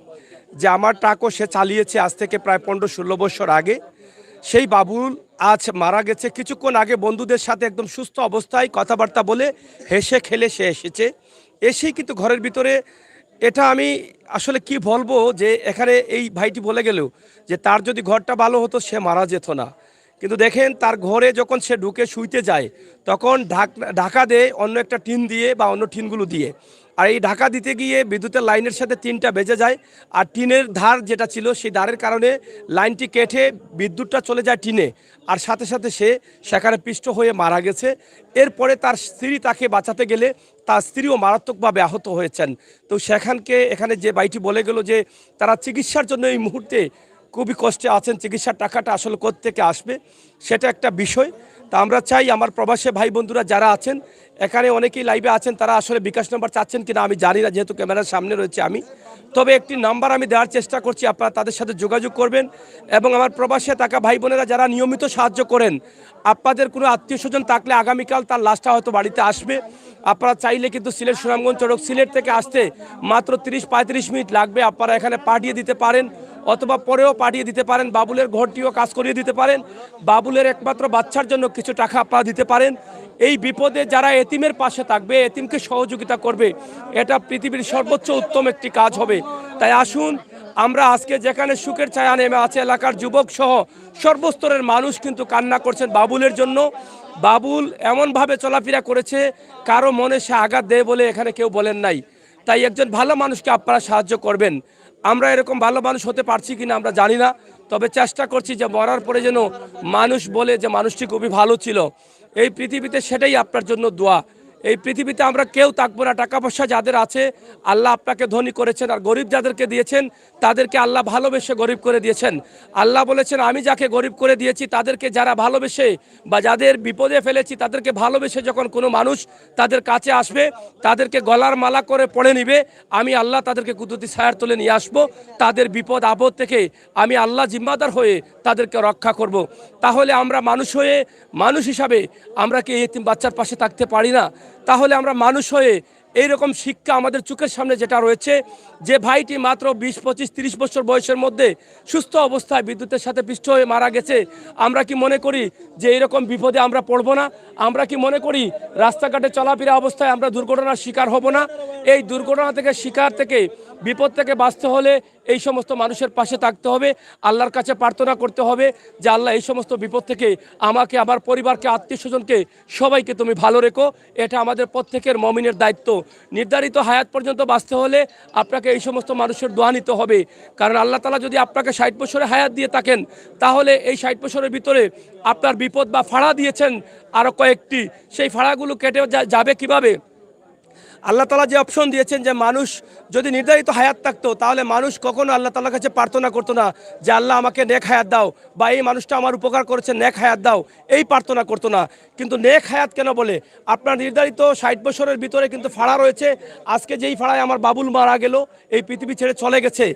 যে আমার ট্রাকও সে চালিয়েছে আজ থেকে প্রায় 15-16 বছর আগে। সেই বাবুল আজ মারা গেছে। কিছুক্ষণ আগে বন্ধুদের সাথে একদম সুস্থ অবস্থায় কথাবার্তা বলে হেসে খেলে সে এসেছে। এসেই কিন্তু ঘরের ভিতরে এটা আমি আসলে কি বলবো যে এখানে এই ভাইটি বলে গেল যে তার যদি ঘরটা ভালো হতো সে মারা যেত না। কিন্তু দেখেন তার ঘরে যখন সে ঢুকে শুইতে যায় তখন ঢাকা দেয় অন্য একটা টিন দিয়ে বা অন্য টিনগুলো দিয়ে। আর এই ঢাকা দিতে গিয়ে বিদ্যুতের লাইনের সাথে টিনটা বেজে যায়, আর টিনের ধার যেটা ছিল সেই ধারের কারণে লাইনটি কেটে বিদ্যুৎটা চলে যায় টিনে, আর সাথে সাথে সে সেখানে পিষ্ট হয়ে মারা গেছে। এরপরে তার স্ত্রী তাকে বাঁচাতে গেলে তার স্ত্রীও মারাত্মকভাবে আহত হয়েছেন। তো এখানে যে ভাইটি বলে গেল যে তারা চিকিৎসার জন্য এই মুহূর্তে খুবই কষ্টে আছেন, চিকিৎসার টাকাটা আসলে কোত্থেকে আসবে সেটা একটা বিষয়। তা আমরা চাই আমার প্রবাসী ভাই বন্ধুরা যারা আছেন, এখানে অনেকেই লাইভে আছেন, তারা আসলে বিকাশ নাম্বার চাচ্ছেন কিনা আমি জানি না, যেহেতু ক্যামেরার সামনে রয়েছে আমি। তবে একটি নাম্বার আমি দেওয়ার চেষ্টা করছি, আপনারা তাদের সাথে যোগাযোগ করবেন। এবং আমার প্রবাসে থাকা ভাই বোনেরা যারা নিয়মিত সাহায্য করেন, আপনাদের কোনো আত্মীয় স্বজন থাকলে আগামীকাল তার লাশটা হয়তো বাড়িতে আসবে। আপনারা চাইলে কিন্তু সিলেট সুনামগঞ্জ চড়ক সিলেট থেকে আসতে মাত্র 30-35 মিনিট লাগবে। আপনারা এখানে পাঠিয়ে দিতে পারেন অথবা পরেও পাঠিয়ে দিতে পারেন। বাবুলের ঘরটিও কাজ করিয়ে দিতে পারেন। বাবুলের একমাত্র বাচ্চার জন্য কিছু টাকা আপনারা দিতে পারেন। এই বিপদে যারা এতিমের পাশে থাকবে, এতিমকে সহযোগিতা করবে, এটা পৃথিবীর সর্বোচ্চ উত্তম একটি কাজ হবে। তাই আসুন আমরা আজকে যেখানে সুখের ছায়া নেমে আছে, এলাকার যুবক সহ সর্বস্তরের মানুষ কিন্তু কান্না করছেন বাবুলের জন্য। বাবুল এমনভাবে চলাফেরা করেছে কারো মনে সে আঘাত দেয় বলে এখানে কেউ বলেন নাই। তাই একজন ভালো মানুষকে আপনারা সাহায্য করবেন। আমরা এরকম ভালো মানুষ হতে পারছি কিনা আমরা জানি না, তবে চেষ্টা করছি যে মরার পরে যেন মানুষ বলে যে মানুষটি খুবই ভালো ছিল। এই পৃথিবীতে সেটাই আপনার জন্য দোয়া। এই পৃথিবীতে আমরা কেউ থাকবো না, টাকা পয়সা যাদের আছে আল্লাহ আপনাকে ধনী করেছেন, আর গরিব যাদেরকে দিয়েছেন তাদেরকে আল্লাহ ভালোবেসে গরিব করে দিয়েছেন। আল্লাহ বলেছেন আমি যাকে গরিব করে দিয়েছি তাদেরকে যারা ভালোবেসে বা যাদের বিপদে ফেলেছি তাদেরকে ভালোবেসে যখন কোনো মানুষ তাদের কাছে আসবে, তাদেরকে গলার মালা করে পড়ে নিবে, আমি আল্লাহ তাদেরকে কুদরতি ছায়ার তলে নিয়ে আসবো। তাদের বিপদ আপদ থেকে আমি আল্লাহ জিম্মাদার হয়ে তাদেরকে রক্ষা করব। তাহলে আমরা মানুষ হিসাবে আমরা কি এতিম বাচ্চার পাশে থাকতে পারি না? তাহলে আমরা মানুষ হয়ে এইরকম শিক্ষা আমাদের চোখের সামনে যেটা রয়েছে, যে ভাইটি মাত্র 20, 25, 30 বছর বয়সের মধ্যে সুস্থ অবস্থায় বিদ্যুতের সাথে পিষ্ট হয়ে মারা গেছে, আমরা কি মনে করি যে এইরকম বিপদে আমরা পড়বো না? আমরা কি মনে করি রাস্তাঘাটে চলাফেরা অবস্থায় আমরা দুর্ঘটনার শিকার হব না? এই দুর্ঘটনা থেকে শিকার থেকে বিপদ থেকে বাঁচতে হলে এই সমস্ত মানুষের পাশে থাকতে হবে, আল্লাহর কাছে প্রার্থনা করতে হবে যে আল্লাহ এই সমস্ত বিপদ থেকে আমাকে, আমার পরিবারকে, আত্মীয় স্বজনকে সবাইকে তুমি ভালো রেখো। এটা আমাদের প্রত্যেকের মমিনের দায়িত্ব। নির্ধারিত হায়াত পর্যন্ত বাঁচতে হলে আপনাকে এই সমস্ত মানুষের দোয়া নিতে হবে, কারণ আল্লাহ তাআলা যদি আপনাকে 60 বছরে হায়াত দিয়ে থাকেন, তাহলে এই 60 বছরের ভিতরে আপনার বিপদ বা ফাড়া দিয়েছেন আরও কয়েকটি, সেই ফাড়াগুলো কেটে যাবে কিভাবে? আল্লাহ তাআলা যে অপশন দিয়েছেন যে মানুষ যদি নির্ধারিত হায়াত থাকতো, তাহলে মানুষ কখনো আল্লাহ তাআলার কাছে প্রার্থনা করতো না যে আল্লাহ আমাকে নেক হায়াত দাও, বা এই মানুষটা আমার উপকার করেছে নেক হায়াত দাও, এই প্রার্থনা করতো না। কিন্তু নেক হায়াত কেন বলে? আপনার নির্ধারিত 60 বছরের ভিতরে কিন্তু ফাড়া রয়েছে। আজকে যেই ফাড়ায় আমার বাবুল মারা গেল, এই পৃথিবী ছেড়ে চলে গেছে,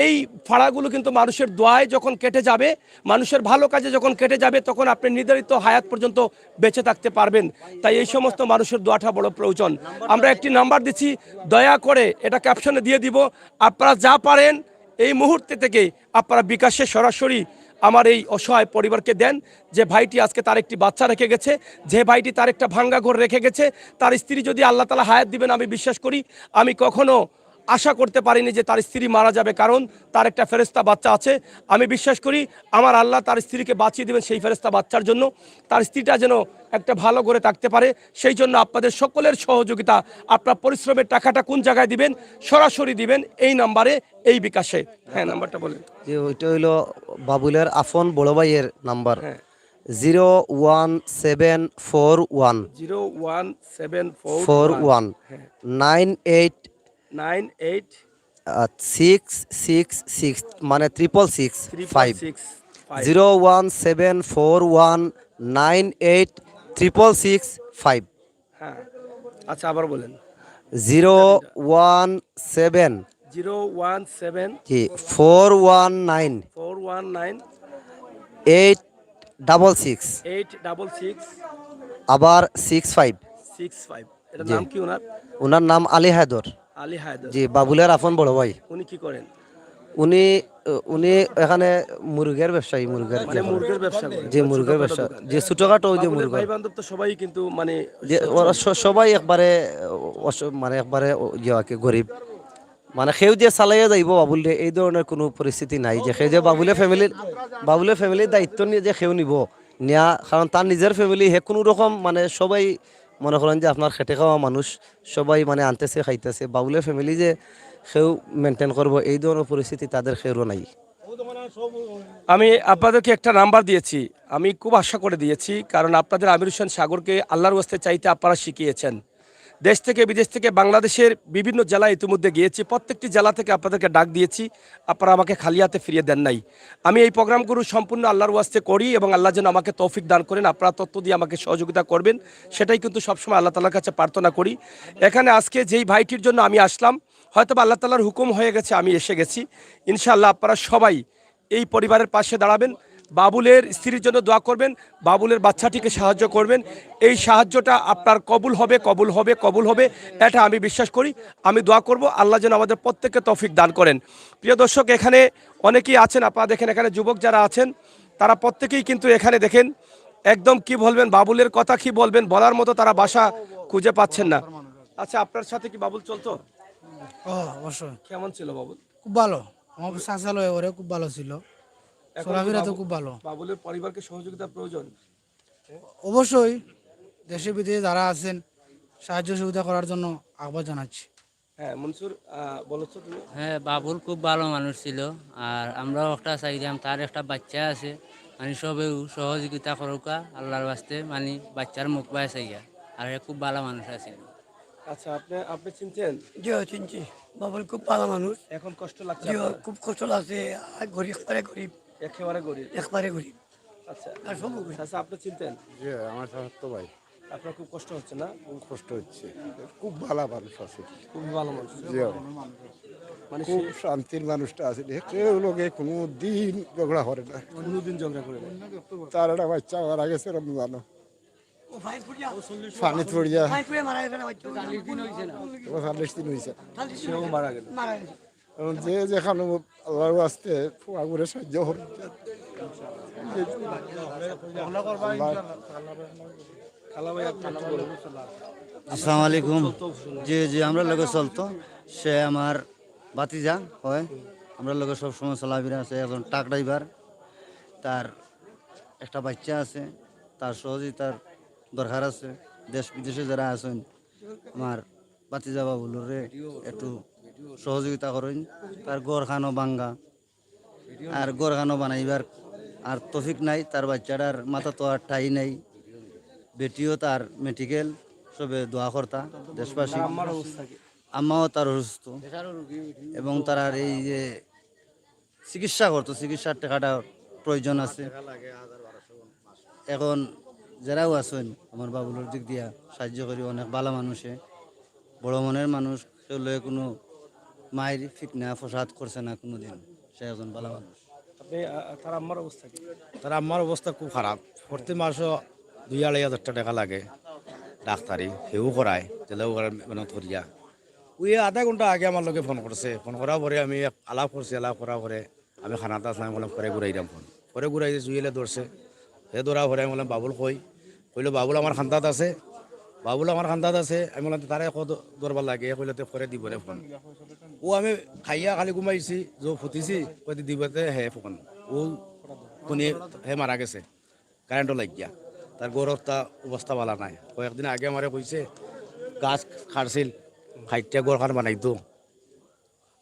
এই ফাড়াগুলো কিন্তু মানুষের দোয়ায় যখন কেটে যাবে, মানুষের ভালো কাজে যখন কেটে যাবে, তখন আপনি নির্ধারিত হায়াত পর্যন্ত বেঁচে থাকতে পারবেন। তাই এই সমস্ত মানুষের দোয়াটা বড় প্রয়োজন। আমরা একটি নাম্বার দিচ্ছি, দয়া করে এটা ক্যাপশনে দিয়ে দিব। আপনারা যা পারেন এই মুহূর্তে থেকে আপনারা বিকাশে সরাসরি আমার এই অসহায় পরিবারকে দেন। যে ভাইটি আজকে তার একটি বাচ্চা রেখে গেছে, যে ভাইটি তার একটা ভাঙ্গা ঘর রেখে গেছে, তার স্ত্রী যদি আল্লাহ তাআলা হায়াত দিবেন, আমি বিশ্বাস করি, আমি কখনো আশা করতে পারিনি যে তার স্ত্রী মারা যাবে, কারণ তার একটা ফেরেশতা বাচ্চা আছে। আমি বিশ্বাস করি আমার আল্লাহ তার স্ত্রীকে বাঁচিয়ে দেবেন সেই ফেরেশতা বাচ্চার জন্য, তার স্ত্রীটা যেন একটা ভালো করে থাকতে পারে। সেই জন্য আপনাদের সকলের সহযোগিতা, আপনার পরিশ্রমের টাকাটা কোন জায়গায় দিবেন? সরাসরি দিবেন এই নাম্বারে, এই বিকাশে। হ্যাঁ, নাম্বারটা বলেন। যে ওইটা হইলো বাবুলের আফন বড় ভাইয়ের নাম্বার, হ্যাঁ, 01741 01741 98 98 666 মানে 666 666 01741 98 666 হ্যাঁ, আচ্ছা আবার বলেন। 017 017 জি 419 419 866 866 আবার 65। এটার জি। নাম কি ওনার? ওনার নাম আলী হায়দর। আলী হায়দার। জি, বাবুলের আফন বড় ভাই। উনি কি করেন? উনি উনি এখানে মুরগের ব্যবসায়ী, মুরগের মানে মুরগের ব্যবসা করেন? যে মুরগের ব্যবসা, যে ছোটখাটো ওই যে বাবুলের মুরগের, ভাই বান্ধব তো সবাই কিন্তু মানে যে ওরা সবাই একবারে মানে একবারে ইয়ে আর কি গরিব, মানে সেও যে চালাইয়া যাইব বাবুলে এই ধরনের কোনো পরিস্থিতি নাই, যে সেই যে বাবুলে ফ্যামিলির দায়িত্ব নিয়ে যে সেও নিব নেয়া, কারণ তার নিজের ফ্যামিলি হে কোনো রকম মানে সবাই মনে করেন যে আপনার খেটে খাওয়া মানুষ, সবাই মানে আনতেছে খাইতেছে, বাবুলের ফ্যামিলি যে সেও মেনটেন করবো এই ধরনের পরিস্থিতি তাদের সেও নাই। আমি আপনাদেরকে একটা নাম্বার দিয়েছি, আমি খুব আশা করে দিয়েছি, কারণ আপনাদের আমির হোসেন সাগরকে আল্লাহর ওয়াস্তে চাইতে আপনারা শিখিয়েছেন। দেশ থেকে বিদেশ থেকে বাংলাদেশের বিভিন্ন জেলায় ইতিমধ্যে গিয়েছি, প্রত্যেকটি জেলা থেকে আপনাদেরকে ডাক দিয়েছি, আপনারা আমাকে খালি হাতে ফিরিয়ে দেন নাই। আমি এই প্রোগ্রামগুলো সম্পূর্ণ আল্লাহর ওয়াস্তে করি এবং আল্লাহ যেন আমাকে তৌফিক দান করেন, আপনারা তত্ত্ব দিয়ে আমাকে সহযোগিতা করবেন, সেটাই কিন্তু সবসময় আল্লাহ তাআলার কাছে প্রার্থনা করি। এখানে আজকে যেই ভাইটির জন্য আমি আসলাম, হয়তো বা আল্লাহ তাআলার হুকুম হয়ে গেছে আমি এসে গেছি। ইনশাআল্লাহ আপনারা সবাই এই পরিবারের পাশে দাঁড়াবেন, বাবুলের স্ত্রীর জন্য দোয়া করবেন, বাবুলের বাচ্চাটিকে সাহায্য করবেন। এই সাহায্যটা আপনার কবুল হবে, কবুল হবে, কবুল হবে, এটা আমি বিশ্বাস করি। আমি দোয়া করব আল্লাহ যেন আমাদের প্রত্যেককে তৌফিক দান করেন। প্রিয় দর্শক, এখানে অনেকেই আছেন, আপনারা দেখেন এখানে যুবক যারা আছেন তারা প্রত্যেকেই কিন্তু এখানে দেখেন একদম কি বলবেন, বাবুলের কথা কি বলবেন, বলার মতো তারা ভাষা খুঁজে পাচ্ছেন না। আচ্ছা, আপনার সাথে কি বাবুল চলতো? অবশ্যই কেমন ছিল বাবুল? খুব ভালো, আমার চাচালো ওরে খুব ভালো ছিল, চলাফেরা তো খুব ভালো। বাবুলের পরিবারকে সহযোগিতা প্রয়োজন। অবশ্যই দেশে বিদেশে যারা আছেন সাহায্য সুবিধা করার জন্য আহ্বান জানাচ্ছি। হ্যাঁ, মনসুর বলছো তুমি? হ্যাঁ, বাবুল খুব ভালো মানুষ ছিল, আর আমরাও একটা চাইলাম, তার একটা বাচ্চা আছে, মানে সবেও সহযোগিতা করুকা আল্লাহর বাস্তে, মানে বাচ্চার মুখ পায় চাইয়া, আর খুব ভালো মানুষ আছে। আচ্ছা, আপনি চিনতেন? জি চিনছি, বাবুল খুব ভালো মানুষ। এখন কষ্ট লাগছে? জি খুব কষ্ট লাগছে, আর গরিব একবারে গরিব, একেবারে গরিব। একবারে গরিব। আচ্ছা, আর সব আচ্ছা, আপনি চিনতেন? জি আমার তো ভাই আপনার খুব কষ্ট হচ্ছে না? খুব কষ্ট হচ্ছে, খুব ভালো মানুষ আছে, খুব ভালো মানুষ, জি মানে খুব শান্তির মানুষটা আছে, কেউ লোকে কোনো দিন ঝগড়া করে না, কোনোদিন ঝগড়া করে না। তার একটা বাচ্চা মারা গেছে রমজানো। ও পানিত পড়িয়া মারা গেছে না বাচ্চা 40 দিন হয়েছে সেও মারা গেল। মারা গেছে এখন যে যেখানে আল্লাহর আসতে ফুয়া করে সাহায্য করে আসসালামু আলাইকুম। যে যে আমরা লগে চলতো সে আমার বাতিজা হয়, আমরা লগে সবসময় চলাফেরা আছে। একজন ট্রাক ড্রাইভার, তার একটা বাচ্চা আছে, তার সহযোগিতার দরকার আছে। দেশ বিদেশে যারা আছেন আমার বাতিজা বাবুলরে একটু সহযোগিতা করেন। তার গড়খানো বাঙ্গা, আর গড়খানো বানাইবার আর তফিক নাই। তার বাচ্চাটার মাথা তো আর ঠাই নাই। বেটিও তার মেডিকেল, সবে দোয়া কর্তা দেশবাসী। আম্মাও তার অসুস্থ এবং তার আর এই যে চিকিৎসা করতো, চিকিৎসার টাকাটা প্রয়োজন আছে। এখন যারাও আছেন আমার বাবুলোর দিক দিয়া সাহায্য করি, অনেক ভালো মানুষে, বড় মনের মানুষ। সেগুলো কোনো মায়ের ফিটনা ফসাদ করছে না কোনো দিন। সে একজন ভালো মানুষ। আপনি তার আম্মার অবস্থা কি? তার আম্মার অবস্থা খুব খারাপ। প্রতি মাসও 2-2.5 টাকা লাগে ডাক্তারি, সেও করায় জেলেও মানে ধরিয়া। ওই আধা ঘন্টা আগে আমার লগে ফোন করছে। ফোন করার পরে আমি আলাপ করছি, আলাপ করার পরে আমি খানাতে আসলাম, বললাম পরে ঘুরাইলাম। পরে ঘুরাইছে, জুইলে ধরছে। সে ধরার পরে আমি বললাম বাবুল কইলো বাবুল আমার খান্দাত আছে, বাবুল আমার খান্দাত আছে। আমি বললাম তারে কত ধরবার লাগে, কইলে পরে দিব রে ফোন। ও আমি খাইয়া খালি ঘুমাইছি, যে ফুটিছি কই দিবতে হে ফোন। ও শুনি হে মারা গেছে কারেন্টও লাগিয়া। তার গৌরব তা অবস্থা ভালো নাই। কয়েকদিন আগে আমারে কইছে গাছ খাড়ছিল, খাইটা গড়খান বানাইতো।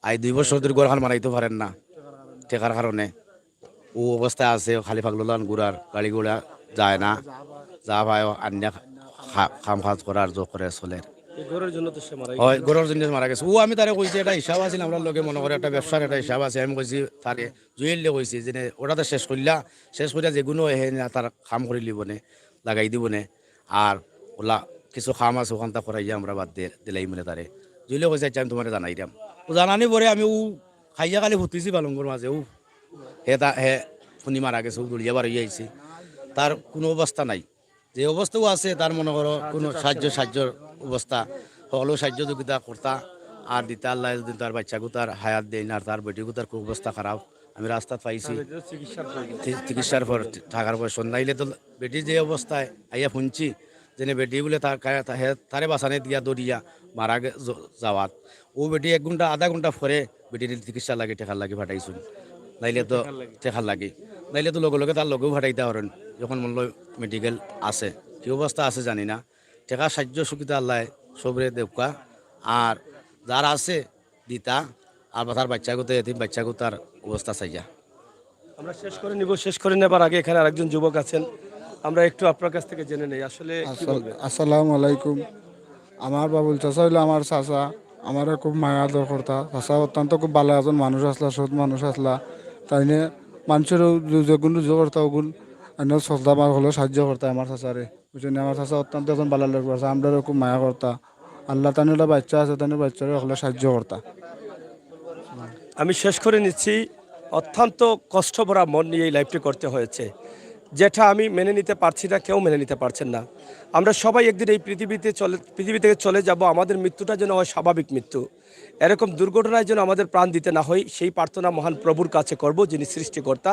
2 বছর ধরে গড়খান বানাইতে পারেন না টেকার কারণে। ও অবস্থা আছে, খালি ফাগলান ঘুরার, গাড়ি ঘোড়া যায় না, যা ভাই আন্যা কাম কাজ করার জো করে চলে। এই ঘরের জন্য তো সে মারা হয়, গরুর জন্য মারা গেছে। ও আমি তারে কইছি একটা হিসাব আছিল আমরা লগে, মনে করে একটা ব্যবসার একটা হিসাব আছে। আমি কইছি তারে জুয়েললে কইছি যে ওটাতে শেষ করিলা, শেষ করিয়া যেগুলো হে তার কাম করে লিবনে, লাগাই দিবনে। আর ওলা কিছু কাম আছে ওখানটা করাইয়া আমরা বাদ দিলাই মানে তারে জুয়েলে কইছে আচ্ছা আমি তোমার জানাই দিম। ও জানানি পরে আমি ও খাইয়া খালি ফুটিছি পালঙ্গর মাঝে। ও হে শুনি মারা গেছে, ও দৌড়িয়া বার হয়ে আইছি। তার কোনো অবস্থা নাই। যে অবস্থাও আছে তার মনে করো কোনো সাহায্যর অবস্থা সকলো সাহায্য যোগিতা করতা আর দিতা। আল্লাহ যদি তার বাচ্চাকে তার হায়াত দেন, আর তার বেটিকে তার খুব অবস্থা খারাপ। আমি রাস্তাত পাইছি, চিকিৎসার পর থাকার পয়সা নাইলে তো বেটি যে অবস্থায় আইয়া শুনছি যেন বেটি বলে তারে বাঁচানে দিয়া দৌড়িয়া মারা যাওয়াত। ও বেটি 1 ঘন্টা আধা ঘন্টা পরে বেটির চিকিৎসা লাগে টেকার লাগে ফাটাইছুন। নাইলে তো টেকার লাগে, নাইলে তো লগে লগে তার লগেও ফাটাইতে পারেন যখন মূল্য মেডিকেল আছে। কি অবস্থা আছে জানি না। টেকা সাহায্য সুবিধা আল্লাহ সবরে দেবকা। আর যার আছে দিতা, আর তার বাচ্চাগুতে এতিম বাচ্চাগু তার অবস্থা চাইয়া। আমরা শেষ করে নিব। শেষ করে নেবার আগে এখানে আরেকজন যুবক আছেন, আমরা একটু আপনার কাছ থেকে জেনে নেই আসলে কি বলবেন। আসসালামু আলাইকুম। আমার বাবুল চাচা হইলো আমার চাচা, আমার খুব মায়া আদর করতা। চাচা অত্যন্ত খুব ভালো একজন মানুষ আসলা, সৎ মানুষ আসলা। তাই নিয়ে মানুষের যেগুন রুজু করতা ওগুন শ্রদ্ধা বা হলেও সাহায্য করতা আমার চাচারে। বুঝছেন, আমার চাচা অত্যন্ত একজন ভালো লোক আছে, আমরা খুব মায়া করতা। আল্লাহ তানিটা বাচ্চা আছে, তানি বাচ্চারে হলে সাহায্য করতা। আমি শেষ করে নিচ্ছি। অত্যন্ত কষ্ট ভরা মন নিয়ে এই লাইভটি করতে হয়েছে, যেটা আমি মেনে নিতে পারছি না, কেউ মেনে নিতে পারছেন না। আমরা সবাই একদিন এই পৃথিবী থেকে চলে যাব। আমাদের মৃত্যুটা যেন হয় স্বাভাবিক মৃত্যু। এরকম দুর্ঘটনায় যেন আমাদের প্রাণ দিতে না হয়, সেই প্রার্থনা মহান প্রভুর কাছে করব, যিনি সৃষ্টিকর্তা,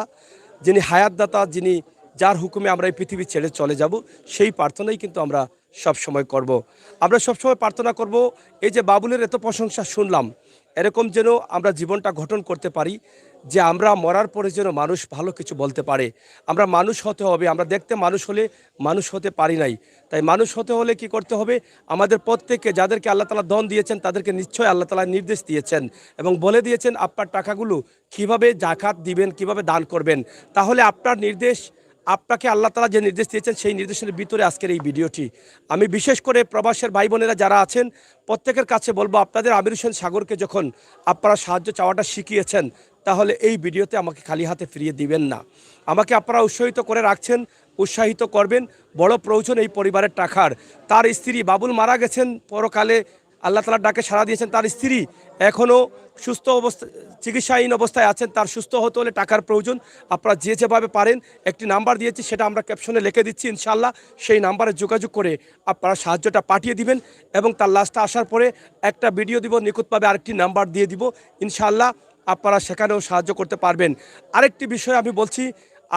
যিনি হায়াতদাতা, যিনি যার হুকুমে আমরা এই পৃথিবী ছেড়ে চলে যাব। সেই প্রার্থনাই কিন্তু আমরা সব সময় করব। আমরা সবসময় প্রার্থনা করব এই যে বাবুলের এত প্রশংসা শুনলাম, এরকম যেন আমরা জীবনটা গঠন করতে পারি, যে আমরা মরার পরে যেন মানুষ ভালো কিছু বলতে পারে। আমরা মানুষ হতে হবে। আমরা দেখতে মানুষ হলে মানুষ হতে পারি নাই। তাই মানুষ হতে হলে কি করতে হবে, আমাদের প্রত্যেককে যাদেরকে আল্লাহ তাআলা ধন দিয়েছেন তাদেরকে নিশ্চয়ই আল্লাহ তাআলা নির্দেশ দিয়েছেন এবং বলে দিয়েছেন আপনার টাকাগুলো কিভাবে জাকাত দিবেন, কিভাবে দান করবেন। তাহলে আপনার নির্দেশ, আপনাকে আল্লাহ তাআলা যে নির্দেশ দিয়েছেন সেই নির্দেশের ভিতরে আজকের এই ভিডিওটি। আমি বিশেষ করে প্রবাসের ভাই বোনেরা যারা আছেন প্রত্যেকের কাছে বলবো, আপনাদের আমির হোসেন সাগরকে যখন আপনারা সাহায্য চাওয়াটা শিখিয়েছেন, তাহলে এই ভিডিওতে আমাকে খালি হাতে ফিরিয়ে দিবেন না। আমাকে আপনারা উৎসাহিত করে রাখছেন, উৎসাহিত করবেন। বড় প্রয়োজন এই পরিবারের টাকার। তার স্ত্রী বাবুল মারা গেছেন পরকালে আল্লাহ তাআলার ডাকে সাড়া দিয়েছেন। তার স্ত্রী এখনও সুস্থ অবস্থা চিকিৎসাহীন অবস্থায় আছেন, তার সুস্থ হতে হলে টাকার প্রয়োজন। আপনারা যে যেভাবে পারেন, একটি নাম্বার দিয়েছি, সেটা আমরা ক্যাপশনে লিখে দিচ্ছি, ইনশাআল্লাহ সেই নাম্বারে যোগাযোগ করে আপনারা সাহায্যটা পাঠিয়ে দিবেন এবং তার লাশটা আসার পরে একটা ভিডিও দিব, নিখুঁতভাবে আরেকটি নাম্বার দিয়ে দিব, ইনশাআল্লাহ আপনারা সেখানেও সাহায্য করতে পারবেন। আরেকটি বিষয় আমি বলছি,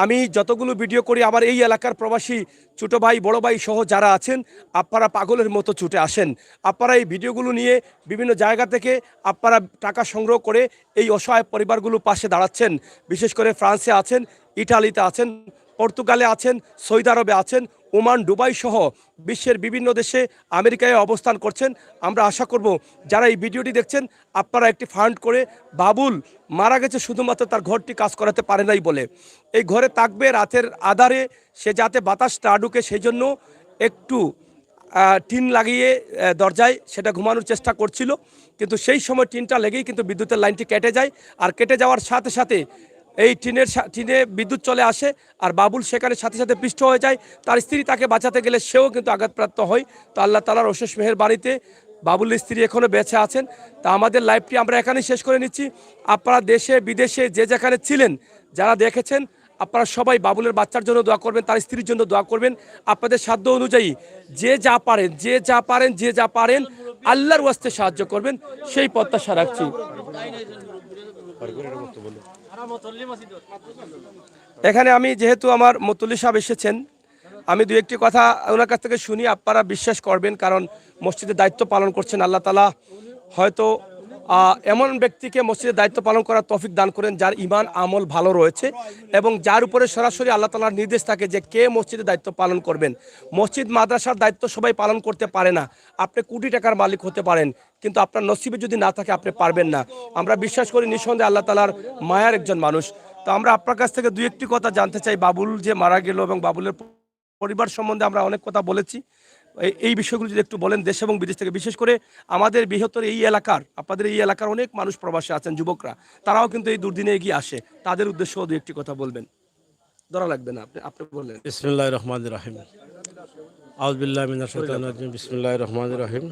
আমি যতগুলো ভিডিও করি আমার এই এলাকার প্রবাসী ছোটো ভাই বড় ভাই সহ যারা আছেন, আপনারা পাগলের মতো ছুটে আসেন। আপনারা এই ভিডিওগুলো নিয়ে বিভিন্ন জায়গা থেকে আপনারা টাকা সংগ্রহ করে এই অসহায় পরিবারগুলো পাশে দাঁড়াচ্ছেন। বিশেষ করে ফ্রান্সে আছেন, ইটালিতে আছেন, পর্তুগালে আছেন, সৌদি আরবে আছেন, ওমান, দুবাই সহ বিশ্বের বিভিন্ন দেশে, আমেরিকায় অবস্থান করছেন। আমরা আশা করব যারা এই ভিডিওটি দেখছেন আপনারা একটি ফান্ড করে, বাবুল মারা গেছে শুধুমাত্র তার ঘরটি কাজ করাতে পারে নাই বলে, এই ঘরে থাকবে রাতের আধারে, সে যাতে বাতাস না ঢুকে সেই জন্য একটু টিন লাগিয়ে দরজায় সেটা ঘুমানোর চেষ্টা করছিল, কিন্তু সেই সময় টিনটা লেগেই কিন্তু বিদ্যুতের লাইনটি কেটে যায়। আর কেটে যাওয়ার সাথে সাথে এই টিনে বিদ্যুৎ চলে আসে, আর বাবুল সেখানে সাথে সাথে পিষ্ট হয়ে যায়। তার স্ত্রী তাকে বাঁচাতে গেলে সেও কিন্তু আঘাতপ্রাপ্ত হয়। তো আল্লাহ তাআলার অশেষ মেহেরবানিতে বাবুলের স্ত্রী এখনও বেঁচে আছেন। তা আমাদের লাইভটি আমরা এখানেই শেষ করে নিচ্ছি। আপনারা দেশে বিদেশে যে যেখানে ছিলেন, যারা দেখেছেন, আপনারা সবাই বাবুলের বাচ্চার জন্য দোয়া করবেন, তার স্ত্রীর জন্য দোয়া করবেন। আপনাদের সাধ্য অনুযায়ী যে যা পারেন আল্লাহর ওয়াস্তে সাহায্য করবেন, সেই প্রত্যাশা রাখছি। এখানে আমি যেহেতু আমার মুতল্লি সাহেব এসেছেন, আমি দু একটি কথা ওনার কাছ থেকে শুনি, আপনারা বিশ্বাস করবেন, কারণ মসজিদের দায়িত্ব পালন করছেন। আল্লাহ তাআলা হয়তো এমন ব্যক্তিকে মসজিদের দায়িত্ব পালন করার তৌফিক দান করেন যার ঈমান আমল ভালো রয়েছে এবং যার উপরে সরাসরি আল্লাহ তাআলার নির্দেশ থাকে যে কে মসজিদের দায়িত্ব পালন করবেন। মসজিদ মাদ্রাসার দায়িত্ব সবাই পালন করতে পারে না। আপনি কোটি টাকার মালিক হতে পারেন, কিন্তু আপনার নসিবে যদি না থাকে আপনি পারবেন না। আমরা বিশ্বাস করি নিঃসন্দেহে আল্লাহ তাআলার মায়ার একজন মানুষ। তো আমরা আপনার কাছ থেকে দু একটি কথা জানতে চাই। বাবুল যে মারা গেল এবং বাবুলের পরিবার সম্বন্ধে আমরা অনেক কথা বলেছি, এই বিষয়গুলো যদি একটু বলেন দেশ এবং বিদেশ থেকে, বিশেষ করে আমাদের বৃহত্তর এই এলাকার, আপনাদের এই এলাকার অনেক মানুষ প্রবাসী আছেন, যুবকরা, তারাও কিন্তু এই দুর্দিনে এগিয়ে আসে, তাদের উদ্দেশ্যেও দু একটি কথা বলবেন। ধরা লাগবে না, আপনি বললেন। বিসমিল্লাহির রহমানির রহিম। আউযু বিল্লাহি মিনাশ শাইতানির রাজিম। বিসমিল্লাহির রহমানির রহিম।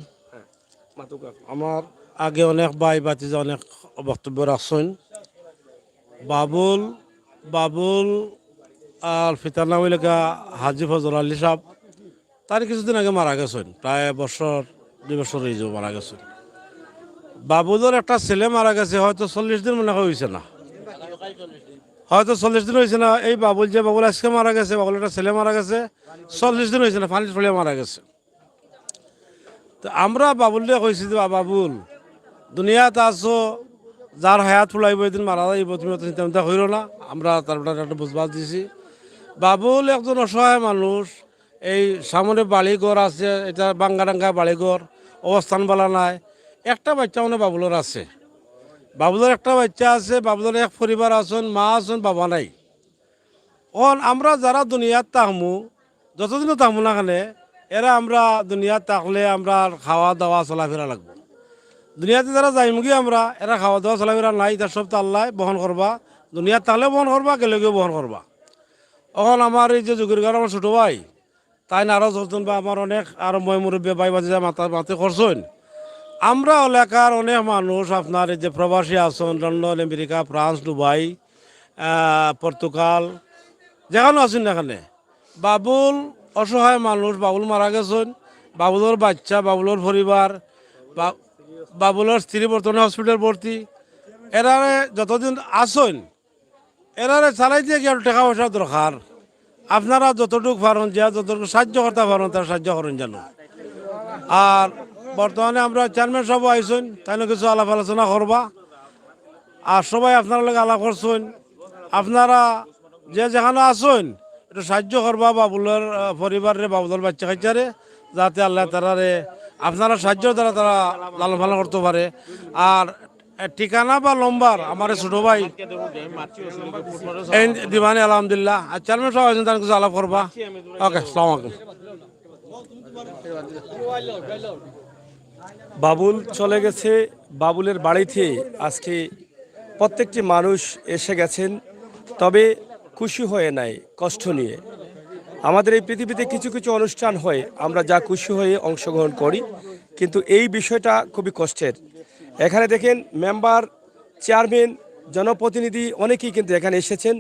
আমার আগে অনেক ভাই ভাতিজা অনেক বক্তব্য রাখছেন। বাবুল আর ফিতার নাম লেখা হাজি ফজল আলী সাহেব, তার কিছুদিন আগে মারা গেছেন, প্রায় 2 বছর এই যে মারা গেছেন। বাবুলের একটা ছেলে মারা গেছে, হয়তো 40 দিন মনে হয়েছে না, হয়তো 40 দিন হয়েছে না। এই বাবুল আজকে মারা গেছে, বাবুল একটা ছেলে মারা গেছে, 40 দিন হয়েছে না, পানি ফলিয়া মারা গেছে। তো আমরা বাবুলে কইছি যে বাবুল দুনিয়াতে আছো, যার হায়াত ফুলাইব এদিন মারা যাইব, তুমি অত চিন্তা করিও না। আমরা তারপরে একটা বুঝবাস দিছি। বাবুল একজন অসহায় মানুষ, এই সামনে বাড়িঘর আছে, এটা বাঙ্গাডাঙ্গা বাড়িঘর, অবস্থান বলা নাই। একটা বাচ্চা মানে বাবুলের আছে, বাবুলের একটা বাচ্চা আছে, বাবুলের এক পরিবার আছেন, মা আছেন, বাবা নাই। আমরা যারা দুনিয়াত তাহমু, যতদিনও তাহমু না খানে, এরা আমরা দুনিয়াত থাকলে আমরা খাওয়া দাওয়া চলাফেরা লাগবো। দুনিয়াতে যারা যাইমুগি আমরা, এরা খাওয়া দাওয়া চলাফেরা নাই, তার সব তো আল্লাহ বহন করবা, দুনিয়াত থাকলেও বহন করবা, গেলেও বহন করবা। এখন আমার এই যে যুগের গান, আমার ছোটো ভাই তাই না আরও চলতেন, বা আমার অনেক আরো মই মুরব্বী ভাই বাজে মাতে করছেন। আমরা এলাকার অনেক মানুষ আপনার এই যে প্রবাসী আছেন, London, America, France, Dubai, Portugal, যেখানে আছেন এখানে। বাবুল অসহায় মানুষ, বাবুল মারা গেছেন, বাবুলের বাচ্চা, বাবুলের পরিবার, বাবুলের স্ত্রী বর্তমানে হসপিটাল ভর্তি। এরারে যতদিন আসেন এরারে চালাই দিয়ে গিয়ে টাকা পয়সা দরকার। আপনারা যতটুকু পারেন, যতটুকু সাহায্য করতে পারেন তারা সাহায্য করেন যেন। আর বর্তমানে আমরা চেয়ারম্যান সব আইসেন, তাই কিছু আলাপ আলোচনা করবা। আর সবাই আপনারা লোক আলাপ করছেন, আপনারা যে যেখানে আসেন একটু সাহায্য করবা বাবুলের পরিবারে, বাবুলের বাচ্চা কাচ্চারে, যাতে আল্লাহ তারারে আপনারা সাহায্যের দ্বারা তারা লালন পালন করতে পারে। আর ঠিকানা বা লম্বার আমার ছোট ভাই দিবানি আলহামদুলিল্লাহ। আর চেয়ারম্যান সব আছেন, তার কিছু আলাপ করবা। ওকে, আসসালামু আলাইকুম। বাবুল চলে গেছে, বাবুলের বাড়িতে আজকে প্রত্যেকটি মানুষ এসে গেছেন, তবে খুশি হয়ে নাই, কষ্ট নিয়ে। আমাদের এই পৃথিবীতে কিছু কিছু অনুষ্ঠান হয়, আমরা যা খুশি হয়ে অংশগ্রহণ করি, কিন্তু এই বিষয়টা খুবই কষ্টের। এখানে দেখেন মেম্বার, চেয়ারম্যান, জনপ্রতিনিধি অনেকেই কিন্তু এখানে এসেছেন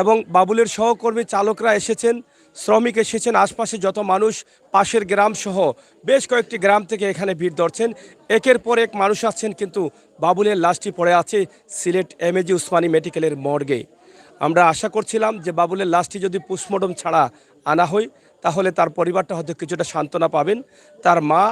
এবং বাবুলের সহকর্মী চালকরা এসেছেন, শ্রমিক এসেছেন, আশপাশে যত মানুষ পাশের গ্রাম সহ বেশ কয়েকটি গ্রাম থেকে এখানে ভিড় ধরছেন। একের পর এক মানুষ আসছেন, কিন্তু বাবুলের লাশটি পড়ে আছে সিলেট এমএজি উসমানী মেডিকেলের মর্গে। আমরা আশা করছিলাম যে বাবুলের লাশটি যদি পোস্টমর্টম ছাড়া আনা হয় তাহলে তার পরিবারটা হয়তো কিছুটা সান্ত্বনা পাবেন। তার মা,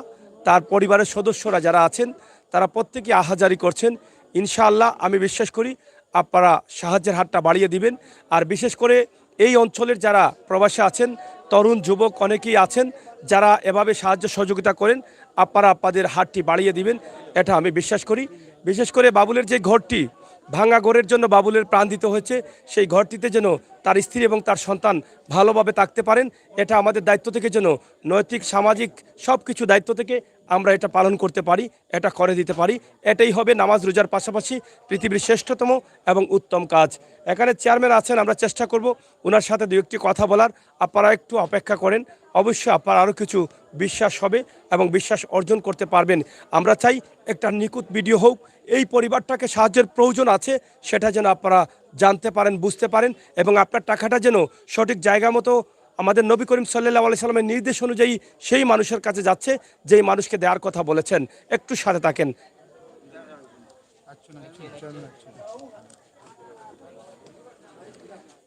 তার পরিবারের সদস্যরা যারা আছেন তারা প্রত্যেকে আহাজারি করছেন। ইনশাআল্লাহ আমি বিশ্বাস করি আপনারা সাহায্যের হাতটা বাড়িয়ে দিবেন। আর বিশেষ করে এই অঞ্চলের যারা প্রবাসী আছেন, তরুণ যুবক অনেকেই আছেন যারা এভাবে সাহায্য সহযোগিতা করেন, আপনারা আপনাদের হাতটি বাড়িয়ে দিবেন, এটা আমি বিশ্বাস করি। বিশেষ করে বাবুলের যে ঘরটি ভাঙা ঘরের জন্য বাবুলের প্রাণ দিতে হয়েছে, সেই ঘরটিতে যেন তার স্ত্রী এবং তার সন্তান ভালোভাবে থাকতে পারেন, এটা আমাদের দায়িত্ব থেকে যেন নৈতিক, সামাজিক সব কিছু দায়িত্ব থেকে আমরা এটা পালন করতে পারি, এটা করে দিতে পারি। এটাই হবে নামাজ রোজার পাশাপাশি পৃথিবীর শ্রেষ্ঠতম এবং উত্তম কাজ। এখানে চেয়ারম্যান আছেন, আমরা চেষ্টা করব ওনার সাথে দু একটি কথা বলার। আপনারা একটু অপেক্ষা করেন, অবশ্যই আপনারা আরও কিছু বিশ্বাস হবে এবং বিশ্বাস অর্জন করতে পারবেন। আমরা চাই একটা নিখুঁত ভিডিও হোক, এই পরিবারটাকে সাহায্যের প্রয়োজন আছে সেটা যেন আপনারা জানতে পারেন, বুঝতে পারেন এবং আপনার টাকাটা যেন সঠিক জায়গা মতো আমাদের নবী করিম সাল্লাল্লাহু আলাইহি সাল্লামের নির্দেশ অনুযায়ী সেই মানুষের কাছে যাচ্ছে যেই মানুষকে দেওয়ার কথা বলেছেন। একটু সাথে থাকেন।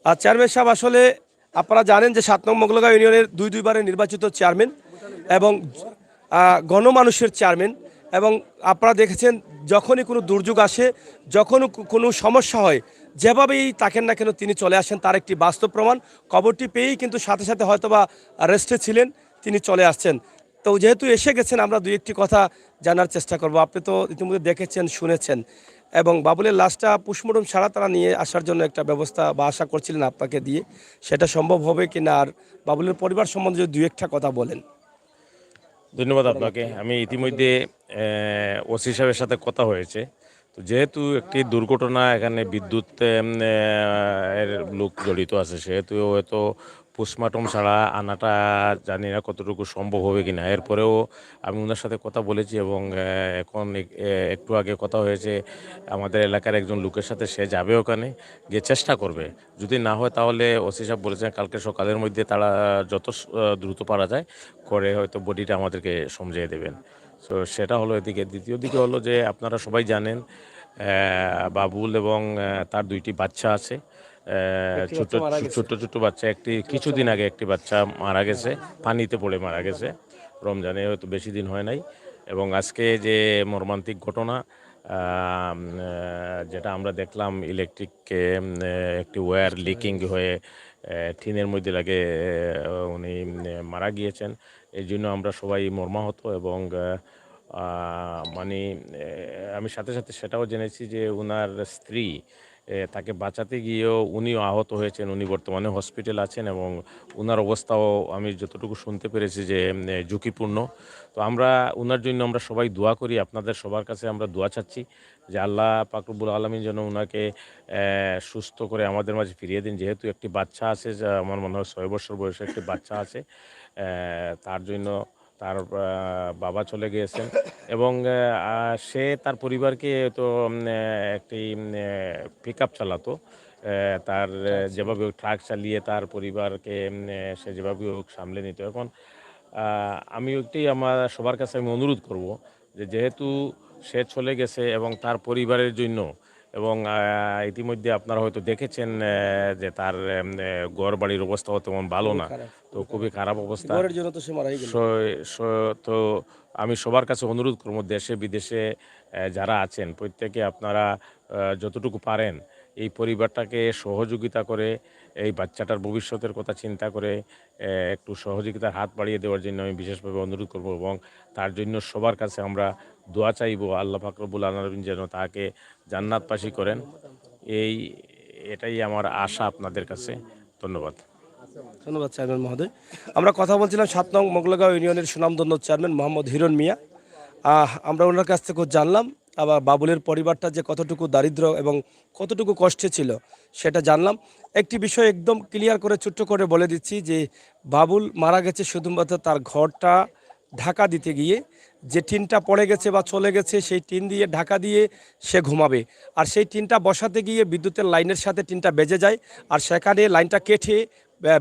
আর চেয়ারম্যান সাহেব, আসলে আপনারা জানেন যে 7 নং মোগলগাঁও ইউনিয়নের দুইবারের নির্বাচিত চেয়ারম্যান এবং গণমানুষের চেয়ারম্যান, এবং আপনারা দেখেছেন যখনই কোনো দুর্যোগ আসে, যখন কোনো সমস্যা হয়, যেভাবেই থাকেন না কেন তিনি চলে আসেন। তার একটি বাস্তব প্রমাণ, খবরটি পেয়েই কিন্তু সাথে সাথে হয়তোবা রেস্টে ছিলেন, তিনি চলে আসছেন। তো যেহেতু এসে গেছেন, আমরা দুই একটি কথা জানার চেষ্টা করব। আপনি তো ইতিমধ্যে দেখেছেন, শুনেছেন, এবং বাবুলের লাশটা পোস্টমর্টম ছাড়া তারা নিয়ে আসার জন্য একটা ব্যবস্থা বা আশা করছিলেন আপনাকে দিয়ে, সেটা সম্ভব হবে কি না, আর বাবুলের পরিবার সম্বন্ধে যদি দুই একটা কথা বলেন। ধন্যবাদ আপনাকে। আমি ইতিমধ্যে ওসি সাহেবের সাথে কথা হয়েছে। তো যেহেতু একটি দুর্ঘটনা, এখানে বিদ্যুৎ এর লোক জড়িত আছে, সেহেতু হয়তো পোস্টমর্টম ছাড়া আনাটা জানি না কতটুকু সম্ভব হবে কিনা। এরপরেও আমি ওনার সাথে কথা বলেছি এবং এখন একটু আগে কথা হয়েছে আমাদের এলাকার একজন লোকের সাথে, সে যাবে ওখানে গিয়ে চেষ্টা করবে। যদি না হয় তাহলে ওসি সাহেব বলেছেন কালকে সকালের মধ্যে তারা যত দ্রুত পারা যায় করে হয়তো বডিটা আমাদেরকে সমঝিয়ে দেবেন। তো সেটা হলো এদিকে। দ্বিতীয় দিকে হলো যে আপনারা সবাই জানেন বাবুল এবং তার 2টি বাচ্চা আছে, ছোট্ট বাচ্চা। একটি কিছুদিন আগে একটি বাচ্চা মারা গেছে, পানিতে পড়ে মারা গেছে, রমজানে হয়তো বেশি দিন হয় নাই। এবং আজকে যে মর্মান্তিক ঘটনা যেটা আমরা দেখলাম, ইলেকট্রিক একটি ওয়্যার লিকিং হয়ে টিনের মধ্যে লাগে উনি মারা গিয়েছেন। এই জন্য আমরা সবাই মর্মাহত এবং মানে আমি সাথে সাথে সেটাও জেনেছি যে ওনার স্ত্রী তাকে বাঁচাতে গিয়েও উনিও আহত হয়েছেন। উনি বর্তমানে হসপিটাল আছেন এবং ওনার অবস্থাও আমি যতটুকু শুনতে পেরেছি যে ঝুঁকিপূর্ণ। তো আমরা ওনার জন্য আমরা সবাই দোয়া করি, আপনাদের সবার কাছে আমরা দোয়া চাচ্ছি যে আল্লাহ পাক রব্বুল আলামিন যেন ওনাকে সুস্থ করে আমাদের মাঝে ফিরিয়ে দিন। যেহেতু একটি বাচ্চা আছে, আমার মনে হয় 6 বছর বয়সে একটি বাচ্চা আছে, তার জন্য তার বাবা চলে গিয়েছেন এবং সে তার পরিবারকে তো একটি পিক আপ চালাতো, তার যেভাবে ট্রাক চালিয়ে তার পরিবারকে সে যেভাবে সামলে নিত। এখন আমি একটি আমার সবার কাছে আমি অনুরোধ করব যে যেহেতু সে চলে গেছে এবং তার পরিবারের জন্য, এবং ইতিমধ্যে আপনারা হয়তো দেখেছেন যে তার ঘর বাড়ির অবস্থাও তেমন ভালো না, তো খুবই খারাপ অবস্থা। তো আমি সবার কাছে অনুরোধ করব, দেশে বিদেশে যারা আছেন প্রত্যেকে আপনারা যতটুকু পারেন এই পরিবারটাকে সহযোগিতা করে, এই বাচ্চাটার ভবিষ্যতের কথা চিন্তা করে একটু সহযোগিতার হাত বাড়িয়ে দেওয়ার জন্য আমি বিশেষভাবে অনুরোধ করব এবং তার জন্য সবার কাছে আমরা দোয়া চাইব আল্লাহ পাক রব্বুল আলামিন যেন তাকে জান্নাতবাসী করেন। এটাই আমার আশা আপনাদের কাছে। ধন্যবাদ। ধন্যবাদ চেয়ারম্যান মহোদয়। আমরা কথা বলছিলাম 7 নং মোগলগাঁও ইউনিয়নের সুনামধন্য চেয়ারম্যান মোহাম্মদ হিরণ মিয়া। আমরা ওনার কাছ থেকে জানলাম আবার বাবুলের পরিবারটা যে কতটুকু দারিদ্র এবং কতটুকু কষ্টে ছিল সেটা জানলাম। একটি বিষয় একদম ক্লিয়ার করে ছোট্ট করে বলে দিচ্ছি যে বাবুল মারা গেছে শুধুমাত্র তার ঘরটা ঢাকা দিতে গিয়ে, যে টিনটা পড়ে গেছে বা চলে গেছে সেই টিন দিয়ে ঢাকা দিয়ে সে ঘুমাবে। আর সেই টিনটা বসাতে গিয়ে বিদ্যুতের লাইনের সাথে টিনটা বেজে যায়, আর সেখানে লাইনটা কেটে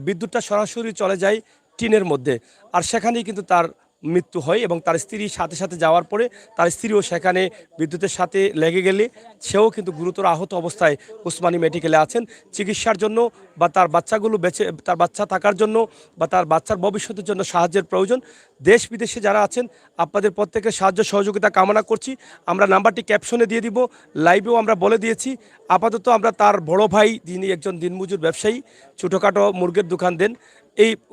বিদ্যুৎটা সরাসরি চলে যায় টিনের মধ্যে, আর সেখানেই কিন্তু তার মৃত্যু হয়। এবং তার স্ত্রী সাথে সাথে যাওয়ার পরে তার স্ত্রীও সেখানে বিদ্যুতের সাথে লেগে গেলে সেও কিন্তু গুরুতর আহত অবস্থায় ওসমানী মেডিকেলে আছেন চিকিৎসার জন্য, বা তার বাচ্চাগুলো তার বাচ্চা থাকার জন্য বা তার বাচ্চার ভবিষ্যতের জন্য সাহায্যের প্রয়োজন। দেশ বিদেশে যারা আছেন আপনাদের প্রত্যেকের সাহায্য সহযোগিতা কামনা করছি। আমরা নাম্বারটি ক্যাপশনে দিয়ে দিব, লাইভেও আমরা বলে দিয়েছি। আপাতত আমরা তার বড় ভাই, যিনি একজন দিনমজুর ব্যবসায়ী, ছোটোখাটো মুরগের দোকান দেন,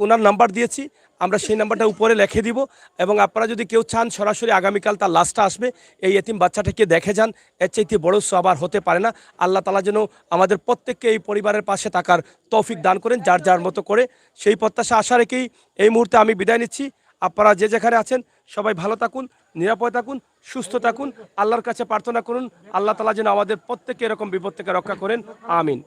ওনার নাম্বার দিয়েছি, আমরা সেই নাম্বারটা উপরে লিখে দিব। এবং আপনারা যদি কেউ চান সরাসরি আগামীকাল তার লাশটা আসবে, এই এতিম বাচ্চাটাকে দেখে যান, এর চাইতে বড় সওয়াব হতে পারে না। আল্লাহ তাআলা যেন আমাদের প্রত্যেককে এই পরিবারের পাশে থাকার তৌফিক দান করেন, যার যার মতো করে। সেই প্রত্যাশা আশা রেখেই এই মুহূর্তে আমি বিদায় নিচ্ছি। আপনারা যে যেখানে আছেন সবাই ভালো থাকুন, নিরাপদ থাকুন, সুস্থ থাকুন। আল্লাহর কাছে প্রার্থনা করুন আল্লাহ তাআলা যেন আমাদের প্রত্যেককে এরকম বিপদ থেকে রক্ষা করেন। আমিন।